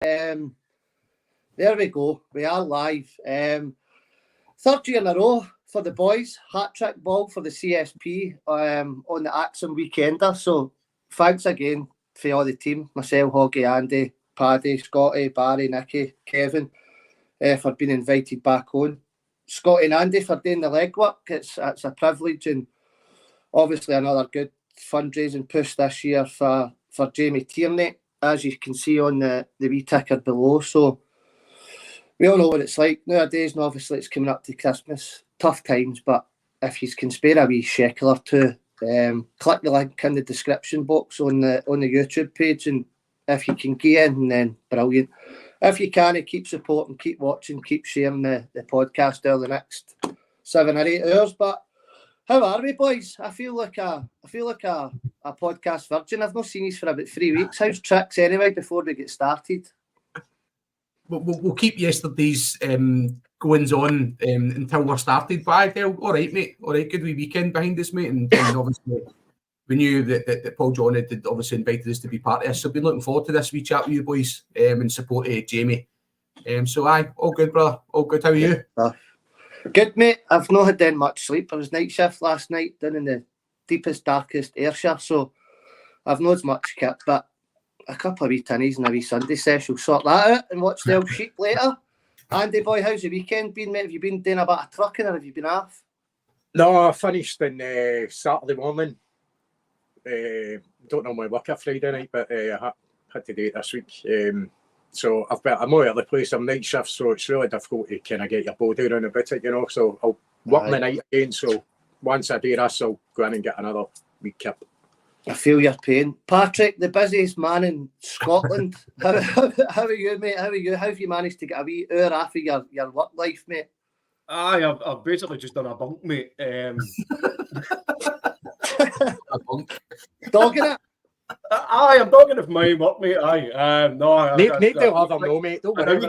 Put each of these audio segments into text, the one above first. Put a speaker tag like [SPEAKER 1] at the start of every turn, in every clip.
[SPEAKER 1] There we go. We are live. Third year in a row for the boys. Hat-trick ball for the CSP on the Acsom weekender. So thanks again for all the team. Myself, Hoggy, Andy, Paddy, Scotty, Barry, Nicky, Kevin for being invited back on. Scotty and Andy for doing the legwork. It's a privilege, and obviously another good fundraising push this year for Jamie Tierney, as you can see on the wee ticker below. So we all know what it's like nowadays, and obviously it's coming up to Christmas. Tough times, but if you can spare a wee shekel or two, click the link in the description box on the YouTube page, and if you can get in, then brilliant. If you can, keep supporting, keep watching, keep sharing the podcast over the next 7 or 8 hours. But how are we, boys? I feel like a podcast virgin. I've not seen you for about 3 weeks. How's tricks anyway before we get started?
[SPEAKER 2] We'll keep yesterday's goings on until we're started. But I felt all right, mate. All right, good wee weekend behind us, mate. And obviously, we knew that Paul John had obviously invited us to be part of this. So, been looking forward to this wee chat with you boys and support Jamie. So, all good, brother. All good. How are you?
[SPEAKER 1] Good, mate. I've not had much sleep. I was night shift last night down in the deepest, darkest Ayrshire. So, I've not as much kit, but a couple of wee tinnies and a wee Sunday session. We'll sort that out and watch the old sheep later. Andy boy, how's the weekend been, mate? Have you been doing a bit of trucking or have you been off?
[SPEAKER 3] No, I finished on Saturday morning. Don't normally work a Friday night, but I had to do it this week. So I'm all over the place. I'm night shift, so it's really difficult to kind of get your body around about it, you know. So I'll work my night again. So once I do this, I'll go in and get another week kip.
[SPEAKER 1] I feel your pain. Patrick, the busiest man in Scotland. How are you, mate? How are you? How have you managed to get a wee hour off of your work life, mate?
[SPEAKER 4] I've basically just done a bunk, mate.
[SPEAKER 2] A bunk.
[SPEAKER 1] Dogging it?
[SPEAKER 4] I'm dogging it for my work, mate. No.
[SPEAKER 3] Nate will have them, no, mate. Don't worry.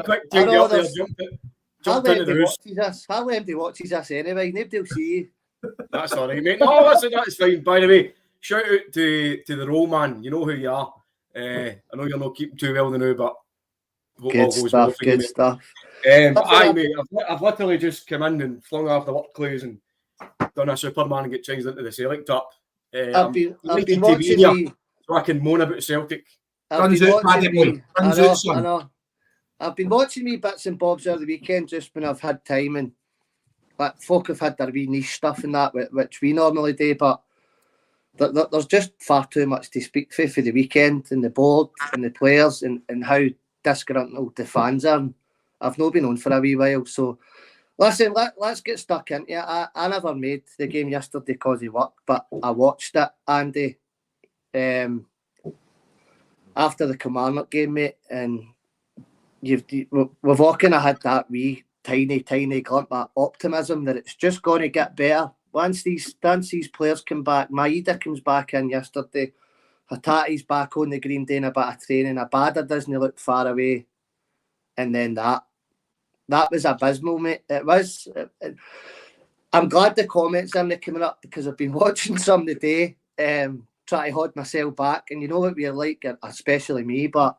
[SPEAKER 4] Jumped into the house.
[SPEAKER 1] Hardly anybody watches us anyway. Nobody will see you.
[SPEAKER 4] That's all right, mate. No, that's fine. By the way, shout out to the roll man. You know who you are. I know you're not keeping too well now, but
[SPEAKER 1] good stuff. Good stuff.
[SPEAKER 4] Aye, mate. I've literally just come in and flung off the work clothes and done a Superman and get changed into the Celtic top.
[SPEAKER 1] I've been watching me,
[SPEAKER 4] so I can moan about Celtic.
[SPEAKER 1] I know. I've been watching me bits and bobs over the weekend just when I've had time, and like folk have had their wee niche stuff and that which we normally do, but there's just far too much to speak for the weekend and the board and the players and how disgruntled the fans are. I've not been on for a wee while, so listen, let's get stuck into it. I never made the game yesterday because of work, but I watched it, Andy, after the Kilmarnock game, mate, and we've all kind of had that wee tiny glump of optimism that it's just going to get better. Once these players come back, Maeda comes back in yesterday, Hatati's back on the green doing a bit of training, Abada doesn't look far away, and then that was abysmal, mate. It was. I'm glad the comments are coming up because I've been watching some today, trying to hold myself back, and you know what we're like, especially me, but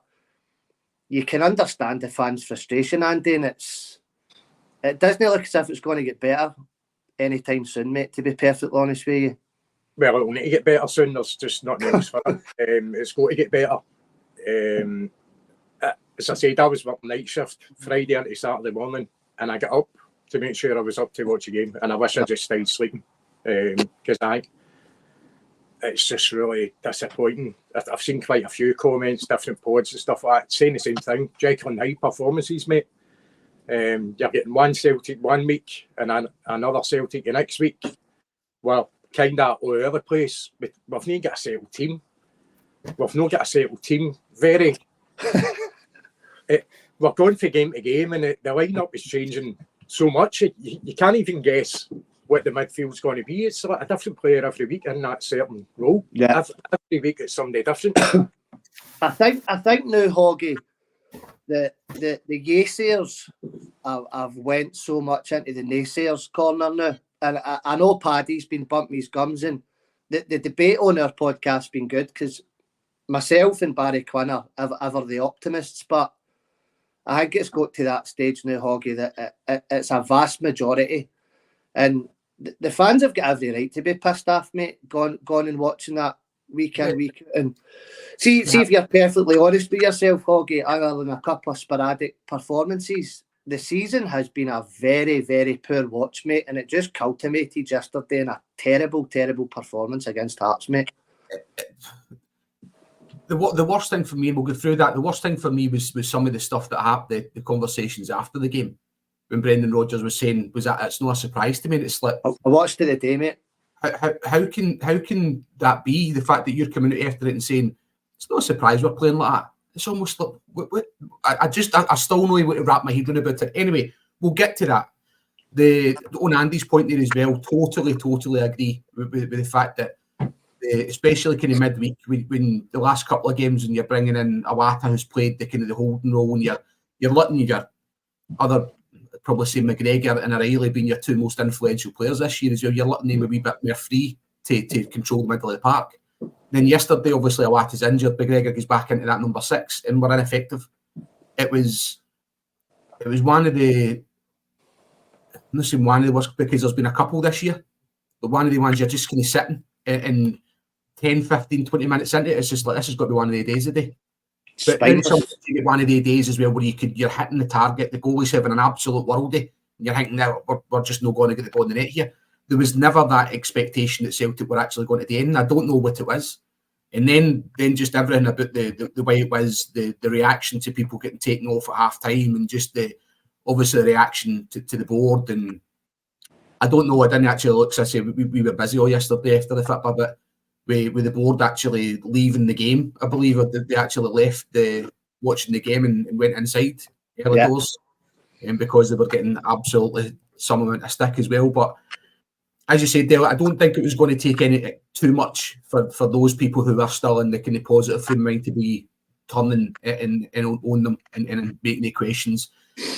[SPEAKER 1] you can understand the fans' frustration, Andy, and it doesn't look as if it's going to get better anytime soon, mate, to be perfectly honest with you.
[SPEAKER 3] Well, it'll need to get better soon. There's just nothing else for it. It's got to get better. As I said, I was working night shift Friday into Saturday morning, and I got up to make sure I was up to watch the game, and I wish I just stayed sleeping because it's just really disappointing. I've seen quite a few comments, different pods and stuff like that, saying the same thing. Jekyll and Hyde performances, mate. You're getting one Celtic one week and another Celtic the next week. Well, kind of all over the place. We've not got a settled team. Very. We're going from game to game, and the lineup is changing so much. You can't even guess what the midfield's going to be. It's like a different player every week in that certain role.
[SPEAKER 1] Yeah.
[SPEAKER 3] Every week it's somebody different.
[SPEAKER 1] I think now, Hoggy, the naysayers have went so much into the naysayers corner now, and I know Paddy's been bumping his gums, and the debate on our podcast has been good because myself and Barry Quinn are ever the optimists, but I think it's got to that stage now, Hoggy, that it's a vast majority. And the fans have got every right to be pissed off, mate, gone and watching that week in, week out. And see if you're perfectly honest with yourself, Hoggy, other than a couple of sporadic performances, the season has been a very, very poor watch, mate, and it just culminated yesterday in a terrible, terrible performance against Hearts, mate.
[SPEAKER 2] The worst thing for me, we'll go through that, the worst thing for me was some of the stuff that happened, the conversations after the game, when Brendan Rodgers was saying, was that it's not a surprise to me, it's like... I
[SPEAKER 1] watched it the day, mate.
[SPEAKER 2] How can that be, the fact that you're coming out after it and saying, it's not a surprise we're playing like that? It's almost like... I still know what to wrap my head around about it. Anyway, we'll get to that. On Andy's point there as well, totally agree with the fact that especially kind of midweek when the last couple of games when you're bringing in Awata who's played the kind of the holding role and you're letting your other, probably say McGregor and O'Reilly being your two most influential players this year as well, you're letting them a wee bit more free to control the middle of the park. Then yesterday, obviously, Awata's injured, McGregor goes back into that number 6 and we're ineffective. It was one of the... I'm not saying one of the worst because there's been a couple this year, but one of the ones you're just kind of sitting and 10, 15, 20 minutes into it, it's just like, this has got to be one of the days a day. But then you get one of the days as well where you're hitting the target, the goalie's having an absolute worldie, and you're thinking, no, we're just not going to get the ball in the net here. There was never that expectation that Celtic were actually going to the end. I don't know what it was. And then just everything about the way it was, the reaction to people getting taken off at half time and just obviously the reaction to the board. And I don't know, I didn't actually look, so I say we were busy all yesterday after the football, but with the board actually leaving the game, I believe they actually left watching the game and went inside early doors, and because they were getting absolutely some amount of stick as well. But as you said, Dale, I don't think it was going to take any too much for those people who are still in the kind of positive frame of mind to be turning and on them and making equations.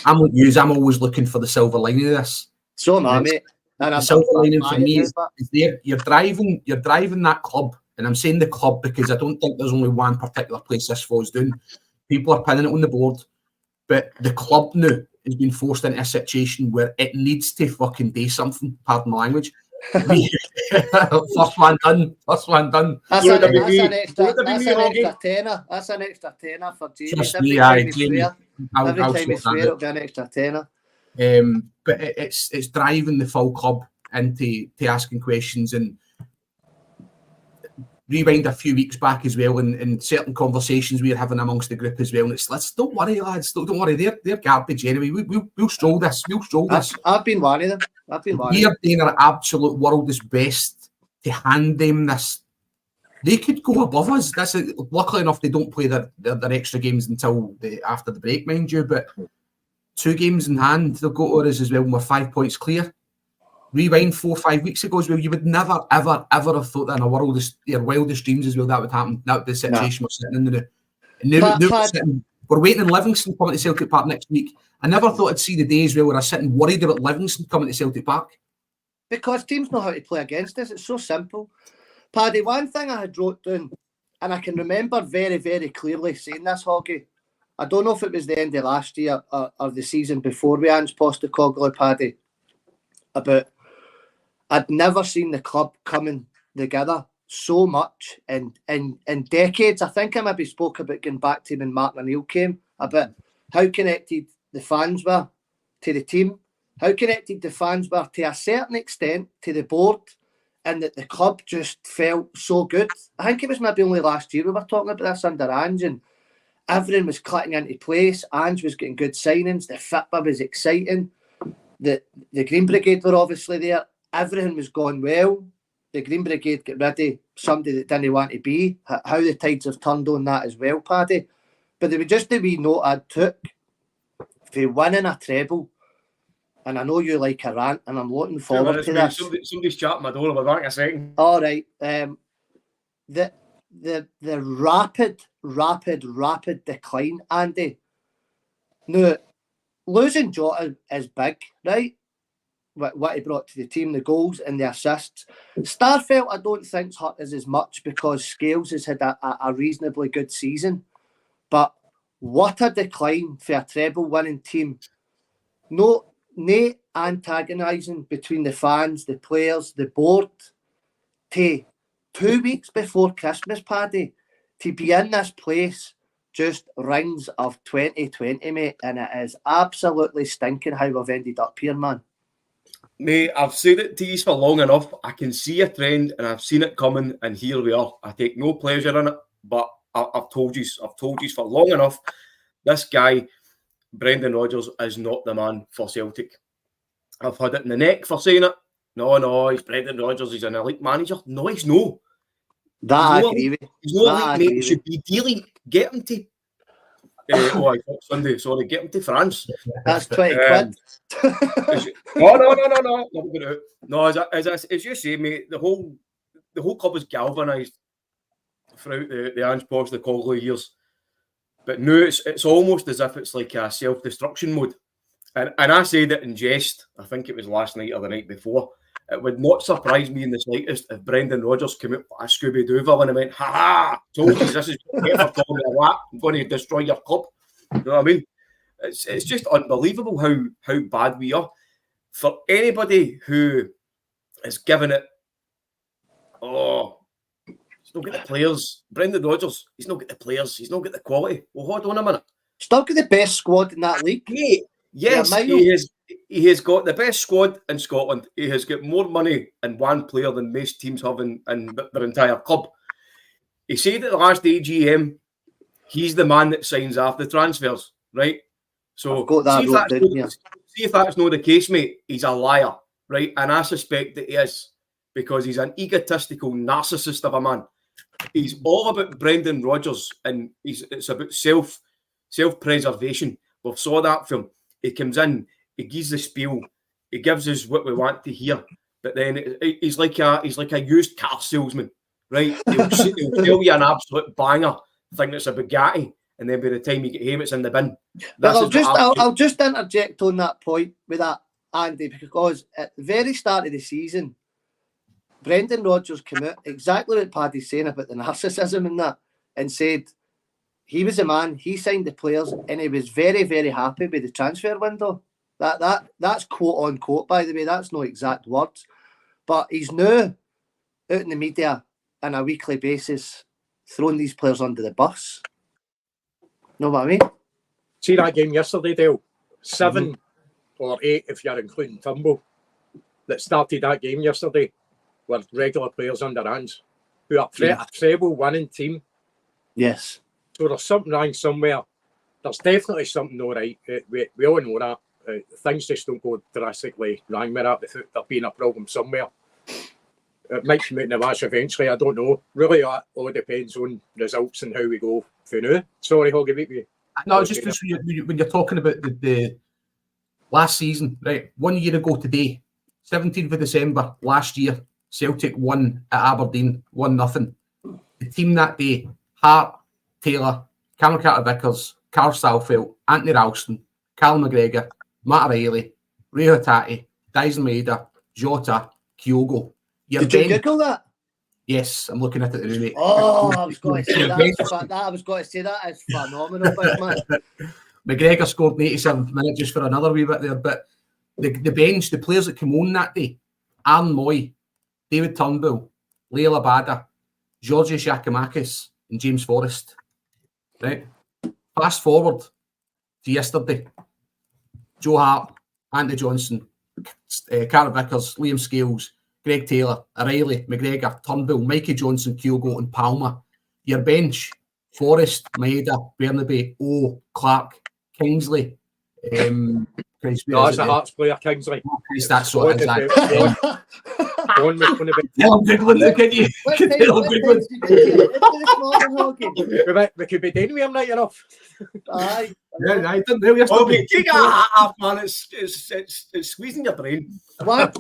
[SPEAKER 2] I'm like you, I'm always looking for the silver lining of this.
[SPEAKER 1] So am I, mate.
[SPEAKER 2] The silver lining for me is there. You're driving that club, and I'm saying the club because I don't think there's only one particular place this falls down. People are pinning it on the board, but the club now has been forced into a situation where it needs to fucking do something. Pardon my language. First one done. That's an extra tenner. That's an extra tenner for Jamie. Every time you swear, it'll be an extra tenner. But it's driving the full club into asking questions. And rewind a few weeks back as well, and certain conversations we were having amongst the group as well. And it's don't worry, lads, don't worry, they're garbage anyway. We'll stroll this.
[SPEAKER 1] I've been one of them.
[SPEAKER 2] We're doing our absolute world's best to hand them this. They could go above us. Luckily enough, they don't play their extra games until after the break, mind you. But 2 games in hand, they'll go to us as well, and we're 5 points clear. Rewind 4 or 5 weeks ago as well, you would never, ever, ever have thought that in your wildest dreams as well that would happen. That would be the situation we're sitting in now. And now we're waiting in Livingston coming to Celtic Park next week. I never thought I'd see the days where I'm sitting worried about Livingston coming to Celtic Park.
[SPEAKER 1] Because teams know how to play against us. It's so simple. Paddy, one thing I had wrote down, and I can remember very, very clearly saying this, Hoggy. I don't know if it was the end of last year or the season before with Ange Postecoglou, Paddy, about I'd never seen the club coming together so much in decades. I think I maybe spoke about going back to when Martin O'Neill came, about how connected the fans were to the team, how connected the fans were to a certain extent to the board, and that the club just felt so good. I think it was maybe only last year we were talking about this under Ange, and everything was clicking into place. Ange was getting good signings. The football was exciting. The Green Brigade were obviously there. Everything was going well. The Green Brigade get rid of somebody that didn't want to be. How the tides have turned on that as well, Paddy. But there was just a wee note I took for winning a treble. And I know you like a rant, and I'm looking forward to this.
[SPEAKER 4] Somebody's chatting my door. I'll be back in a second.
[SPEAKER 1] All right. The rapid decline, Andy. Now, losing Jota is big, right? What he brought to the team, the goals and the assists. Starfelt, I don't think's hurt us as much because Scales has had a reasonably good season. But what a decline for a treble-winning team. No antagonising between the fans, the players, the board. To 2 weeks before Christmas, Paddy, to be in this place just rings of 2020, mate, and it is absolutely stinking how we've ended up here, man.
[SPEAKER 4] Mate, I've said it to you for long enough. I can see a trend and I've seen it coming, and here we are. I take no pleasure in it, but I've told you for long enough. This guy, Brendan Rodgers, is not the man for Celtic. I've had it in the neck for saying it. No, he's Brendan Rodgers. He's an elite manager. No, he's no.
[SPEAKER 1] That I agree with.
[SPEAKER 4] He's not elite, mate. He should be dealing. Get him to. I thought Sunday. Sorry, get him to France.
[SPEAKER 1] That's 20 quid.
[SPEAKER 4] No, as you say, mate, the whole club was galvanised throughout the Ange Post, the Cogley years. But now it's almost as if it's like a self-destruction mode. And I say that in jest. I think it was last night or the night before. It would not surprise me in the slightest if Brendan Rodgers came out like a Scooby-Doo and went, ha! Told you this is what you get for calling me a rat. I'm going to destroy your club. You know what I mean? It's just unbelievable how bad we are. For anybody who is giving it, he's not got the players. Brendan Rodgers, he's not got the players. He's not got the quality. Well, hold on a minute.
[SPEAKER 1] Still got the best squad in that league.
[SPEAKER 4] Yes, he has got the best squad in Scotland. He has got more money in one player than most teams have in their entire club. He said at the last AGM, he's the man that signs off the transfers, right? So see if that's not the case, mate, he's a liar, right? And I suspect that he is, because he's an egotistical narcissist of a man. He's all about Brendan Rodgers, and it's about self-preservation. We saw that film. He comes in, he gives the spiel, he gives us what we want to hear, but then he's like a used car salesman, right? He'll sell you an absolute banger, think it's a Bugatti, and then by the time you get home, it's in the bin.
[SPEAKER 1] I'll just interject on that point with that, Andy, because at the very start of the season, Brendan Rodgers came out exactly what Paddy's saying about the narcissism and that, and said he was a man, he signed the players, and he was very, very happy with the transfer window. That's quote unquote, by the way, that's no exact words. But he's now out in the media on a weekly basis throwing these players under the bus. Know what I mean?
[SPEAKER 3] See that game yesterday, Dale? 7 or 8, if you're including Turnbull, that started that game yesterday were regular players under Ange who are a treble winning team.
[SPEAKER 1] Yes.
[SPEAKER 3] So there's something wrong somewhere. There's definitely something not right. We all know that. Things just don't go drastically wrong with that without there being a problem somewhere. It might come out in the wash eventually, I don't know. Really, that all depends on results and how we go for now. Sorry, Hoggy, beat me.
[SPEAKER 2] No, just when you're talking about the last season, right? 1 year ago today, 17th of December last year, Celtic won at Aberdeen, 1-0. The team that day, Hart, Taylor, Cameron Carter-Vickers, Carl Salfeld, Anthony Ralston, Cal McGregor, Matt Riley, Ray Hatati, Dyson Maeda, Jota, Kyogo.
[SPEAKER 1] Did you Google that?
[SPEAKER 2] Yes, I'm looking at it today, mate.
[SPEAKER 1] I was going to say that. I was going to say that is phenomenal, big man.
[SPEAKER 2] McGregor scored in the 87th minute just for another wee bit there, but the bench, the players that came on that day, Aaron Moy, David Turnbull, Leila Bada, Georgios Giacomakis, and James Forrest. Right? Fast forward to yesterday. Joe Hart, Andy Johnson, Carter Vickers, Liam Scales, Greg Taylor, O'Reilly, McGregor, Turnbull, Mikey Johnson, Kyogo, and Palmer. Your bench, Forrest, Maeda, Bernabe, Clark, Kingsley.
[SPEAKER 3] That's a Hearts player, Kingsley.
[SPEAKER 2] That's so it is that.
[SPEAKER 3] One was going to be.
[SPEAKER 2] Tell him Goodwin, look at you.
[SPEAKER 3] We could be doing with him night enough.
[SPEAKER 1] Aye.
[SPEAKER 2] Yeah, I didn't know yesterday.
[SPEAKER 4] Okay, take a hat off, man. It's squeezing your brain.
[SPEAKER 1] One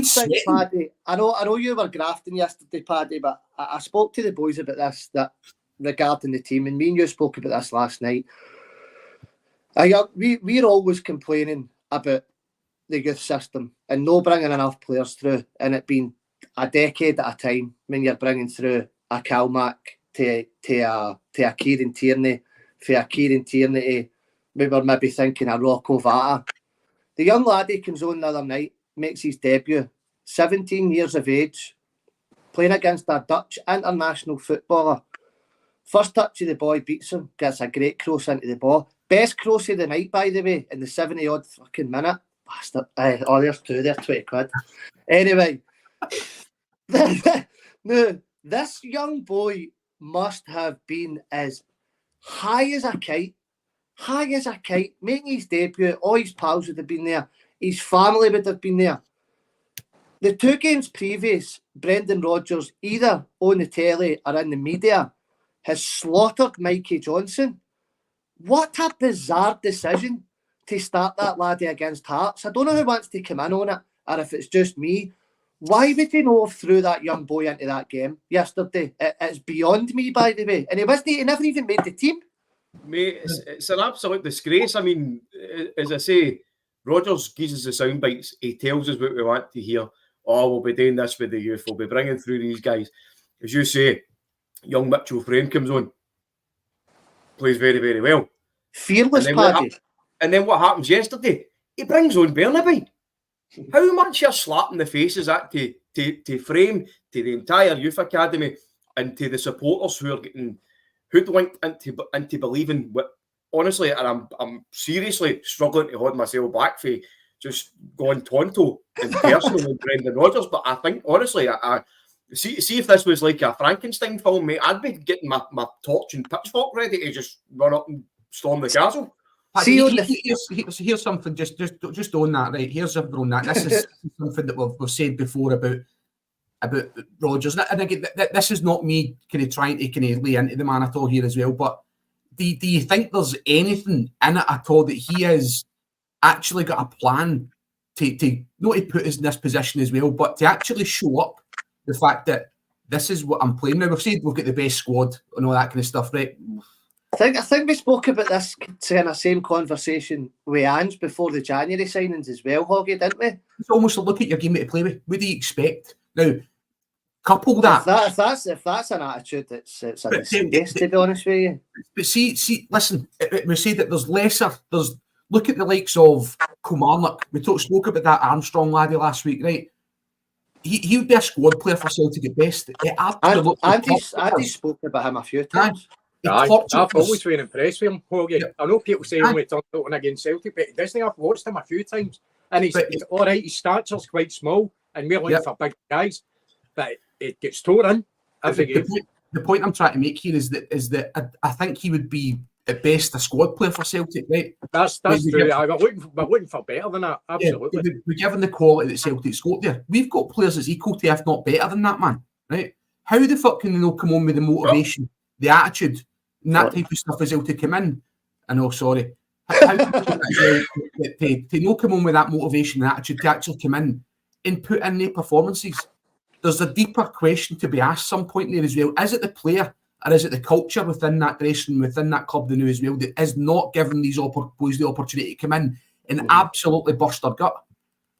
[SPEAKER 1] thing, Paddy. I know you were grafting yesterday, Paddy, but I spoke to the boys about this regarding the team, and me and you spoke about this last night. We're always complaining about the youth system and no bringing enough players through, and it being a decade at a time when you're bringing through a Calmac to a Kieran Tierney for a Kieran Tierney. We were maybe thinking of Rocco Vata. The young lad he comes on the other night, makes his debut, 17 years of age, playing against a Dutch international footballer. First touch of the boy beats him, gets a great cross into the ball. Best cross of the night, by the way, in the 70-odd fucking minute. Bastard. Oh, there's two there, 20 quid. Anyway, no, this young boy must have been as high as a kite, making his debut. All his pals would have been there. His family would have been there. The 2 games previous, Brendan Rodgers, either on the telly or in the media, has slaughtered Mikey Johnson. What a bizarre decision to start that laddie against Hearts. I don't know who wants to come in on it, or if it's just me. Why would he not have threw that young boy into that game yesterday? It's beyond me, by the way. And he never even made the team.
[SPEAKER 4] Mate, it's an absolute disgrace. I mean, as I say, Rodgers gives us the sound bites. He tells us what we want to hear. Oh, we'll be doing this with the youth. We'll be bringing through these guys. As you say, young Mitchell Frame comes on. Plays very, very well.
[SPEAKER 1] Fearless, Paddy.
[SPEAKER 4] And then what happens yesterday? He brings on Burnaby. How much a slap in the face is that to Frame, to the entire youth academy, and to the supporters who are getting hoodwinked into believing what, honestly, and I'm seriously struggling to hold myself back for just going tonto and personal with Brendan Rodgers. But I think, honestly, I see if this was like a Frankenstein film, mate, I'd be getting my torch and pitchfork ready to just run up and storm the castle.
[SPEAKER 2] Here's something just on that, right? Here's something on that. This is something that we've said before about Rodgers, and again, this is not me kind of trying to kind of lay into the man at all here as well. But do you think there's anything in it at all that he has actually got a plan to not to put us in this position as well, but to actually show up the fact that this is what I'm playing now? We've said we've got the best squad and all that kind of stuff, right?
[SPEAKER 1] I think we spoke about this kind of same conversation with Ange before the January signings as well, Hoggy, didn't we?
[SPEAKER 2] It's almost a look at your game to play with. What do you expect? Now, couple that.
[SPEAKER 1] If that's an attitude, it's a disgrace, to be honest with you.
[SPEAKER 2] But see, listen, we say that there's lesser. Look at the likes of Kilmarnock. We spoke about that Armstrong laddie last week, right? He would be a squad player for Celtic at best.
[SPEAKER 1] Andy spoke about him a few times.
[SPEAKER 3] I've always been impressed with him, Hoggy. Yep. I know people say he only turned out against Celtic, but doesn't he? I've watched him a few times, and he's all right. His stature's quite small, and we're looking for big guys, but it gets tore in every game.
[SPEAKER 2] The point I'm trying to make here is that I think he would be at best a squad player for Celtic, right?
[SPEAKER 3] That's true. We're looking for better than that. Absolutely.
[SPEAKER 2] Yeah, we're given the quality that Celtic's got there. We've got players that's equal to, if not better than that, man. Right? How the fuck can they not come on with the motivation, the attitude, and that type of stuff as well to come in? I know, sorry. How to not come on with that motivation and attitude to actually come in and put in their performances? There's a deeper question to be asked some point there as well. Is it the player or is it the culture within that dressing room, within that club they know as well, that is not giving these boys the opportunity to come in and absolutely burst their gut?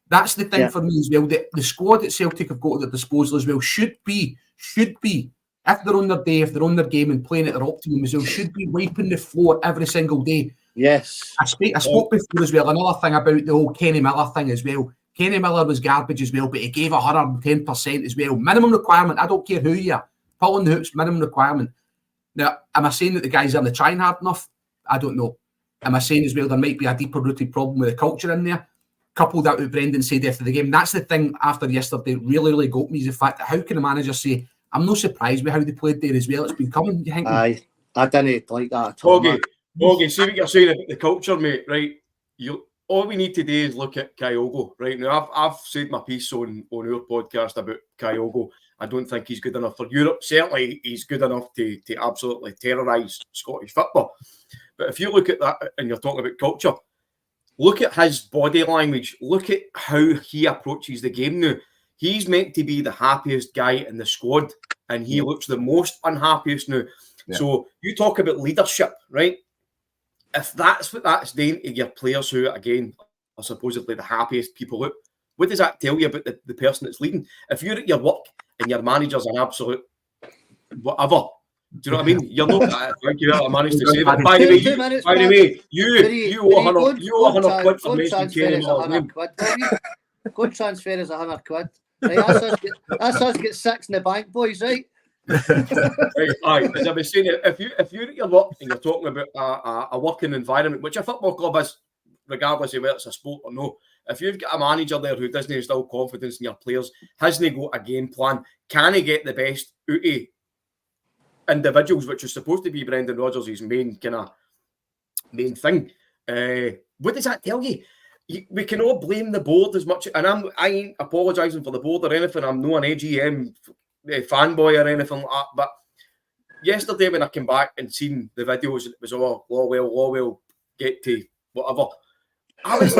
[SPEAKER 2] That's the thing for me as well. The squad that Celtic have got at their disposal as well should be, if they're on their day, if they're on their game and playing at their optimum as well, should be wiping the floor every single day.
[SPEAKER 1] Yes.
[SPEAKER 2] I spoke before as well, another thing about the whole Kenny Miller thing as well. Kenny Miller was garbage as well, but he gave 110% as well. Minimum requirement, I don't care who you are. Pulling the hoops, minimum requirement. Now, am I saying that the guys aren't trying hard enough? I don't know. Am I saying as well there might be a deeper rooted problem with the culture in there? Coupled that with Brendan said after the game. That's the thing after yesterday really got me, is the fact that how can a manager say, I'm not surprised with how they played there as well. It's been coming, you think?
[SPEAKER 1] Aye, I didn't like that at all.
[SPEAKER 4] Hoggy, see what you're saying about the culture, mate, right? All we need to do is look at Kyogo, right? Now, I've said my piece on our podcast about Kyogo. I don't think he's good enough for Europe. Certainly, he's good enough to absolutely terrorise Scottish football. But if you look at that and you're talking about culture, look at his body language. Look at how he approaches the game now. He's meant to be the happiest guy in the squad, and he looks the most unhappiest now. Yeah. So you talk about leadership, right? If that's what that's doing to your players who, again, are supposedly the happiest people out, what does that tell you about the person that's leading? If you're at your work and your manager's an absolute whatever, Do you know what I mean? You're not. Thank you. I managed to say that. By
[SPEAKER 1] Two
[SPEAKER 4] the
[SPEAKER 1] minutes,
[SPEAKER 4] way,
[SPEAKER 1] Marie,
[SPEAKER 4] you owe 100 quid for
[SPEAKER 1] go
[SPEAKER 4] mentioning
[SPEAKER 1] transfer
[SPEAKER 4] Kenny
[SPEAKER 1] us
[SPEAKER 4] Miller's name.
[SPEAKER 1] Go and transfer us 100 quid. Right, that's us get 6 in the bank, boys, right?
[SPEAKER 4] Right, as I was saying, if you're at your work and you're talking about a working environment, which a football club is, regardless of whether it's a sport or no, if you've got a manager there who doesn't instill confidence in your players, hasn't got a game plan, can he get the best out of individuals, which is supposed to be Brendan Rodgers' main thing? What does that tell you? We can all blame the board as much, and I ain't apologising for the board or anything. I'm not an AGM fanboy or anything like that. But yesterday when I came back and seen the videos, it was all Lawwell, get to whatever. I was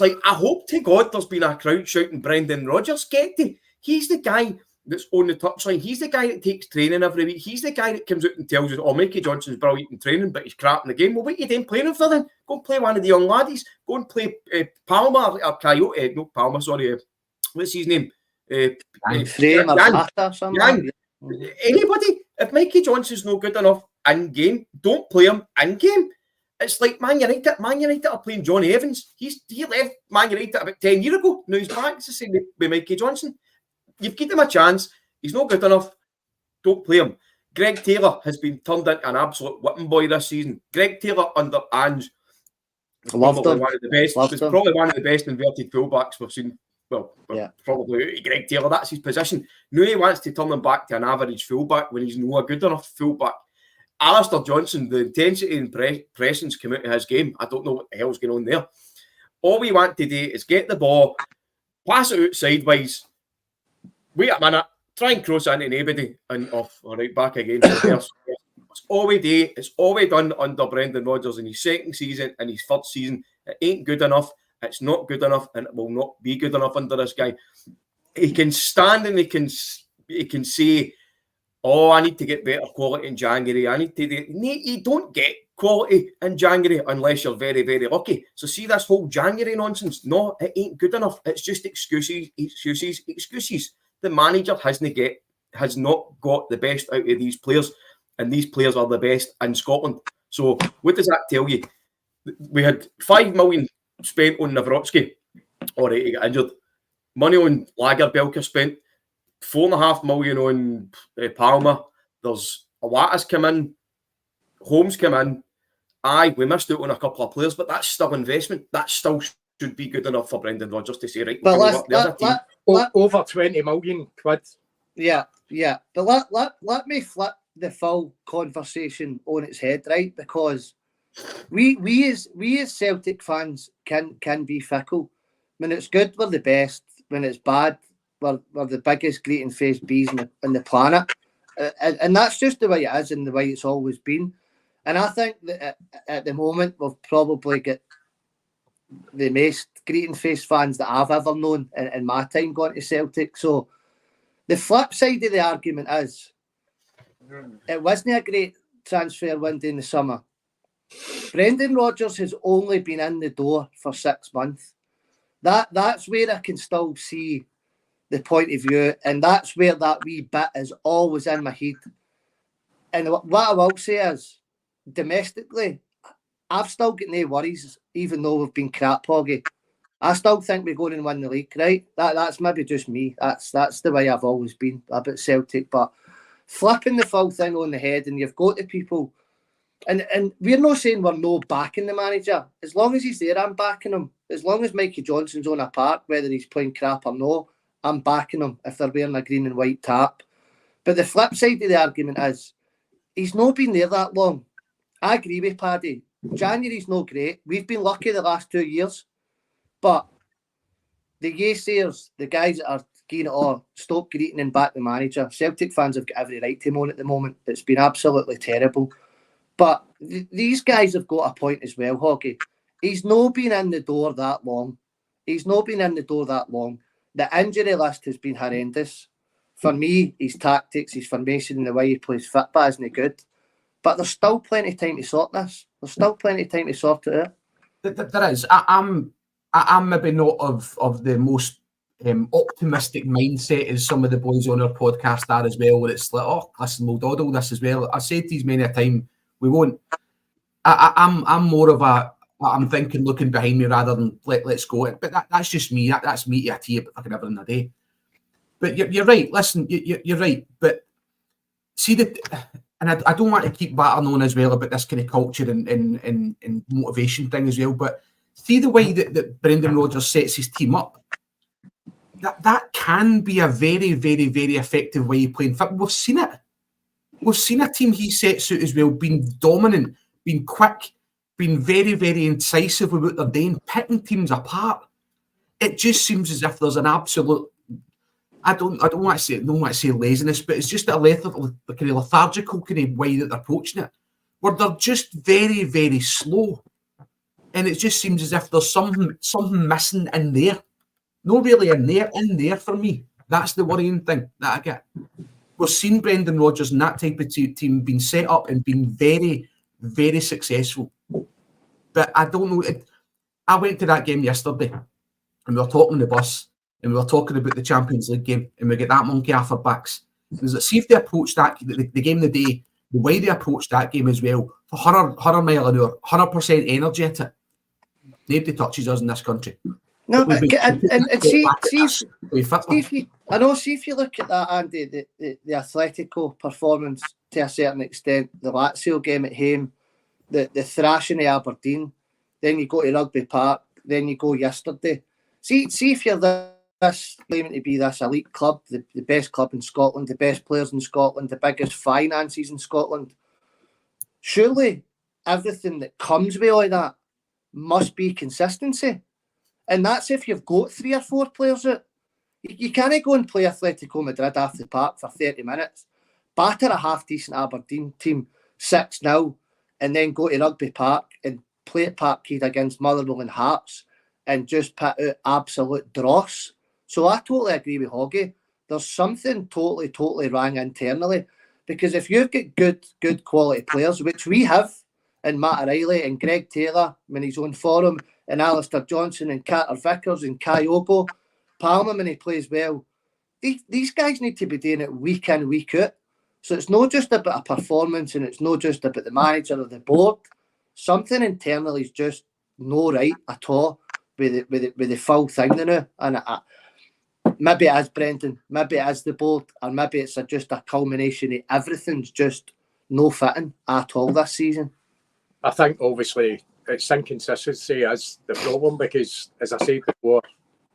[SPEAKER 4] like, I hope to God there's been a crowd shouting Brendan Rodgers, get to. He's the guy that's on the touchline. He's the guy that takes training every week. He's the guy that comes out and tells us, oh, Mikey Johnson's brilliant in training, but he's crap in the game. Well, what are you doing playing him for then? Go and play one of the young laddies. Go and play Palmer or Coyote. No, Palmer, sorry. What's his name?
[SPEAKER 1] Frame or Mata, something.
[SPEAKER 4] Anybody, if Mikey Johnson's no good enough in game, don't play him in game. It's like Man United. Man United are playing Johnny Evans. He left Man United about 10 years ago. Now he's back. It's the same with Mikey Johnson. You've given him a chance. He's not good enough. Don't play him. Greg Taylor has been turned into an absolute whipping boy this season. Greg Taylor under Ange was probably one of the best. Probably one of the best inverted fullbacks we've seen. Well, probably Greg Taylor. That's his position. Now he wants to turn him back to an average fullback when he's not a good enough fullback. Alistair Johnson, the intensity and pressing's come out of his game. I don't know what the hell's going on there. All we want to do is get the ball, pass it out sideways, wait a minute, try and cross into anybody, and off. All right, back again. It's all we do. It's all we done under Brendan Rodgers in his second season and his third season. It ain't good enough. It's not good enough, and it will not be good enough under this guy. He can stand and he can say, oh, I need to get better quality in January. I need to do... You don't get quality in January unless you're very, very lucky. So see this whole January nonsense? No, it ain't good enough. It's just excuses. The manager has not got the best out of these players, and these players are the best in Scotland. So what does that tell you? We had 5 million spent on Nawrocki. All right, he got injured. Money on Lagerbielke spent. 4.5 million on Palmer. There's a lot has come in. Holmes come in. Aye, we missed out on a couple of players, but that's still investment. That still should be good enough for Brendan Rodgers to say, right,
[SPEAKER 3] but over 20 million quid.
[SPEAKER 1] Yeah. But let me flip the full conversation on its head, right? Because we as Celtic fans can be fickle. When it's good, we're the best. When it's bad, we're the biggest greeting face bees on the planet. And that's just the way it is and the way it's always been. And I think that at the moment, we've probably got the most greeting face fans that I've ever known in my time going to Celtic. So the flip side of the argument is it wasn't a great transfer window in the summer. Brendan Rodgers has only been in the door for 6 months. That's where I can still see the point of view, and that's where that wee bit is always in my head. And what I will say is, domestically, I've still got no worries, even though we've been crap hoggy. I still think we're going to win the league, right? That's maybe just me. That's the way I've always been about Celtic. But flipping the full thing on the head, and you've got the people, and we're not saying we're no backing the manager. As long as he's there, I'm backing him. As long as Mikey Johnson's on a park, whether he's playing crap or no, I'm backing him if they're wearing a green and white tap. But the flip side of the argument is, he's not been there that long. I agree with Paddy. January's no great. We've been lucky the last 2 years. But the naysayers, the guys that are getting it all, stop greeting and back the manager. Celtic fans have got every right to moan at the moment. It's been absolutely terrible. But these guys have got a point as well, Hoggy. He's not been in the door that long. The injury list has been horrendous. For me, his tactics, his formation, and the way he plays football isn't good. But there's still plenty of time to sort this. There's still plenty of time to sort it out.
[SPEAKER 2] There is. I'm maybe not of the most optimistic mindset as some of the boys on our podcast are as well, where it's like, oh, listen, we'll dawdle this as well. I said these many a time, we won't. I'm more of a, I'm thinking, looking behind me rather than let's go. But that's just me. That's me to a tea about fucking every in a day. But you're right. Listen, you're right. But see that, and I don't want to keep battering on as well about this kind of culture and motivation thing as well. But see the way that Brendan Rodgers sets his team up. That can be a very, very, very effective way of playing football. We've seen it. We've seen a team he sets out as well, being dominant, being quick, being very, very incisive with what they're doing, picking teams apart. It just seems as if there's an absolute, I don't want to say laziness, but it's just a kind of lethargical kind of way that they're approaching it, where they're just very, very slow. And it just seems as if there's something missing in there. Not really in there for me. That's the worrying thing that I get. We've seen Brendan Rodgers and that type of team being set up and being very, very successful. But I don't know. I went to that game yesterday and we were talking on the bus and we were talking about the Champions League game and we get that monkey off our backs. It was like, see if they approach that, the game of the day, the way they approach that game as well, for 100 mile an hour, 100% energy at it. Nobody touches us in this country.
[SPEAKER 1] No, and see if you look at that, Andy, the Atletico performance to a certain extent, the Lazio game at home, the thrashing of Aberdeen, then you go to Rugby Park, then you go yesterday. See if you're this claiming to be this elite club, the best club in Scotland, the best players in Scotland, the biggest finances in Scotland. Surely everything that comes with all that must be consistency. And that's if you've got 3 or 4 players out. You can't go and play Atletico Madrid after the park for 30 minutes, batter a half-decent Aberdeen team 6-0, and then go to Rugby Park and play at Parkhead against Motherwell and Hearts and just put out absolute dross. So I totally agree with Hoggy. There's something totally wrong internally, because if you've got good quality players, which we have, and Matt O'Reilly and Greg Taylor when he's on form, and Alistair Johnson and Carter Vickers and Kyogo, Palmer when he plays well, these guys need to be doing it week in, week out. So it's not just about a performance and it's not just about the manager or the board. Something internally is just no right at all with the full thing now. And maybe it is Brendan, maybe it is the board, or maybe it's just a culmination of everything's just no fitting at all this season.
[SPEAKER 3] I think obviously it's inconsistency is the problem, because as I said before,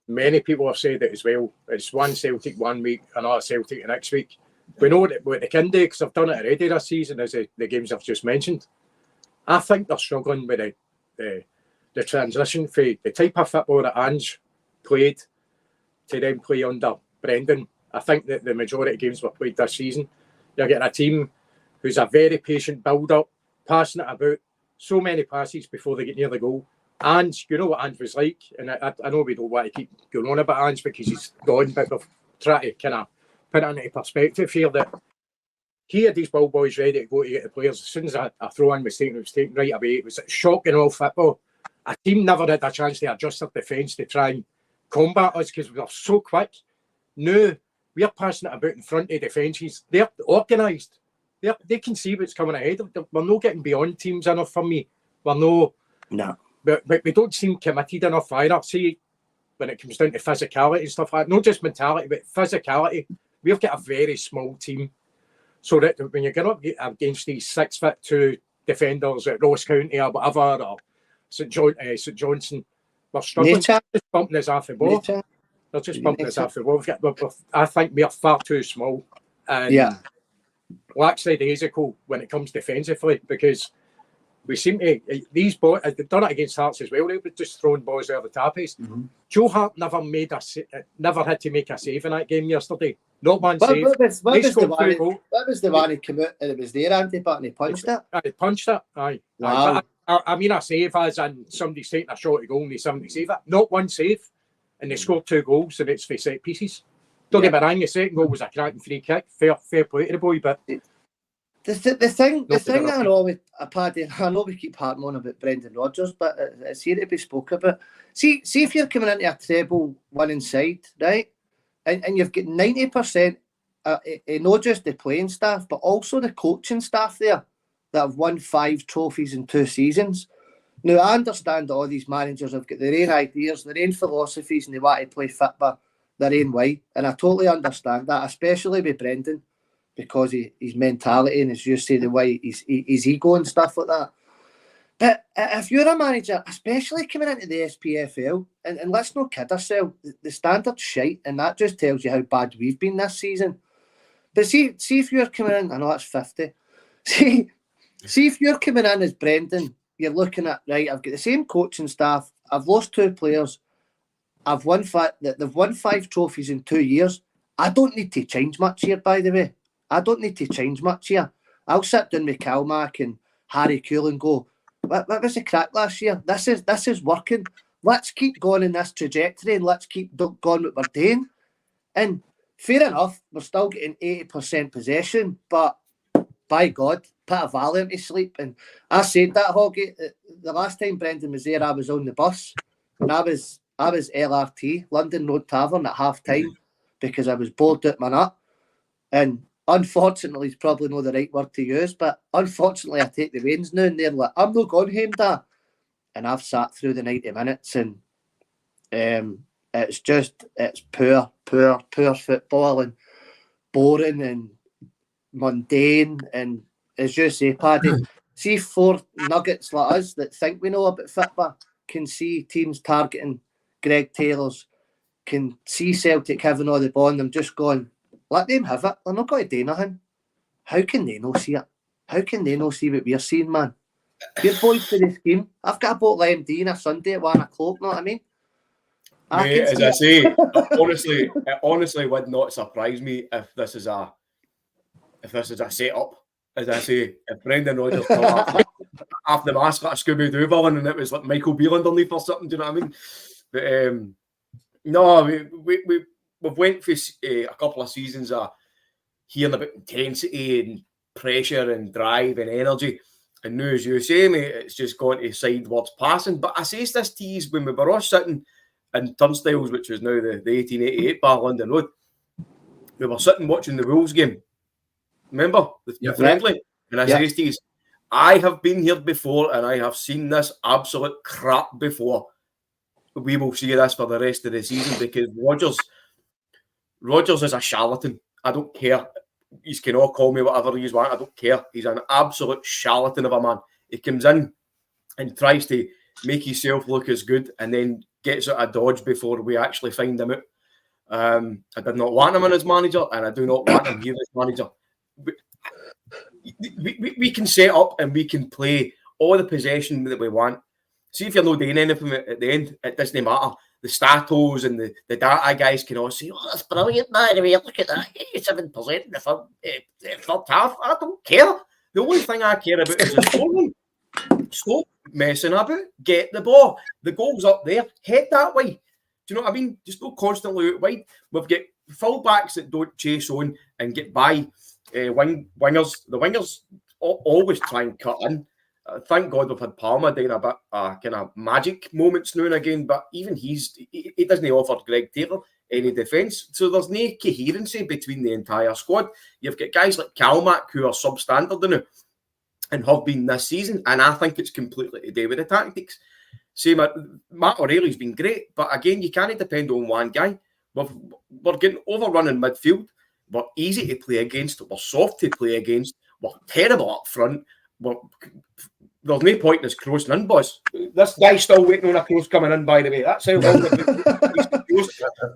[SPEAKER 3] many people have said it as well. It's one Celtic one week, another Celtic the next week. We know what they can do because I've done it already this season, as the games I've just mentioned. I think they're struggling with the transition for the type of football that Ange played to then play under Brendan. I think that the majority of games were played this season, you're getting a team who's a very patient build-up, passing it about, so many passes before they get near the goal. Ange, you know what Ange was like, and I know we don't want to keep going on about Ange because he's gone, but we've tried to kind of put it into perspective here that he had these ball boys ready to go to get the players. As soon as a throw-in was taken, it was taken right away. It was shocking all football. A team never had a chance to adjust their defence to try and combat us because we were so quick. Now, we're passing it about in front of defences. They're organised. They can see what's coming ahead. We're not getting beyond teams enough for me. We're no. But we don't seem committed enough either. See, when it comes down to physicality and stuff like that, not just mentality, but physicality, we've got a very small team. So that when you get up against these 6'2" defenders at Ross County or whatever, or St Johnson, we're struggling. They're just bumping us off the ball. They're just bumping us off the ball. I think we are far too small. And lacks lackadaisical when it comes defensively, because we seem to, these boys, they've done it against Hearts as well, they were just throwing balls over the tappies. Joe Hart never had to make a save in that game yesterday. Not one save. What was
[SPEAKER 1] the one he came out and it was there, Andy, but he punched it?
[SPEAKER 3] He punched it, aye. Wow. I mean a save as in somebody's taking a shot at goal and they somebody save it. Not one save. And they scored 2 goals and it's for set pieces. Don't get me wrong, the second goal was a cracking free kick. Fair play to the boy, but
[SPEAKER 1] The thing I know with Paddy, I know we keep harping on about Brendan Rodgers, but it's here to be spoke about. See if you're coming into a treble winning side, right? And you've got 90%, not just the playing staff, but also the coaching staff there that have won 5 trophies in 2 seasons. Now, I understand that all these managers have got their own ideas, their own philosophies, and they want to play football their own way. And I totally understand that, especially with Brendan, because his mentality and, as you say, the way his ego and stuff like that. But if you're a manager, especially coming into the SPFL, and let's not kid ourselves, the standard's shite, and that just tells you how bad we've been this season. But see if you're coming in, I know that's 50. See if you're coming in as Brendan, you're looking at, right, I've got the same coaching staff, I've lost 2 players, they've won 5 trophies in 2 years. I don't need to change much here, by the way. I don't need to change much here. I'll sit down with Calmac and Harry Cool and go, what was the crack last year? This is working. Let's keep going in this trajectory and let's keep going what we're doing. And fair enough, we're still getting 80% possession, but by God, put a Valiant to sleep. And I said that, Hoggy, the last time Brendan was there, I was on the bus and I was LRT, London Road Tavern, at half time because I was bored out my nut. And unfortunately, it's probably not the right word to use, but unfortunately, I take the reins now and they're like, I'm not going home, Dad. And I've sat through the 90 minutes and it's poor football and boring and mundane. And as you say, Paddy, see 4 nuggets like us that think we know about football can see teams targeting Greg Taylor's, can see Celtic having all the ball, and I'm just going, let them have it. They're not going to do nothing. How can they not see it? How can they not see what we're seeing, man? You're boys for the scheme. I've got a bottle of MD on a Sunday at 1 o'clock, know what I mean?
[SPEAKER 4] Mate, as I say, it honestly would not surprise me if this is a set-up. As I say, if Brendan Rodgers come after the mask like a Scooby-Doo villain and it was like Michael Beale underneath or something, do you know what I mean? But no, we've went for a couple of seasons of hearing about intensity and pressure and drive and energy. And now, as you say, mate, it's just gone to sidewards passing. But I says this to you when we were all sitting in Turnstiles, which is now the 1888 bar London Road. We were sitting watching the Wolves game. Remember? The friendly. And I says to you, I have been here before and I have seen this absolute crap before. We will see this for the rest of the season because Rodgers is a charlatan. I don't care. He can all call me whatever he want. I don't care. He's an absolute charlatan of a man. He comes in and tries to make himself look as good and then gets out of dodge before we actually find him out. I did not want him in as manager and I do not want him here as manager. We can set up and we can play all the possession that we want. See if you're not doing anything at the end, it doesn't matter. The statos and the data guys can all say, oh, that's brilliant, by the way, look at that, 87% in the third half. I don't care. The only thing I care about is the scoring. Stop messing about. Get the ball. The goal's up there. Head that way. Do you know what I mean? Just go constantly out wide. We've got full-backs that don't chase on and get by wingers. The wingers always try and cut in. Thank God we've had Palmer doing a bit kind of magic moments now and again, but even he doesn't offer Greg Taylor any defence. So there's no coherency between the entire squad. You've got guys like Calmac who are substandard now and have been this season, and I think it's completely to do with the tactics. Same, Matt O'Reilly's been great, but again, you can't depend on one guy. We're getting overrun in midfield. We're easy to play against. We're soft to play against. We're terrible up front. There's no point in us crossing in, boys. This guy's still waiting on a cross coming in, by the way. That's how long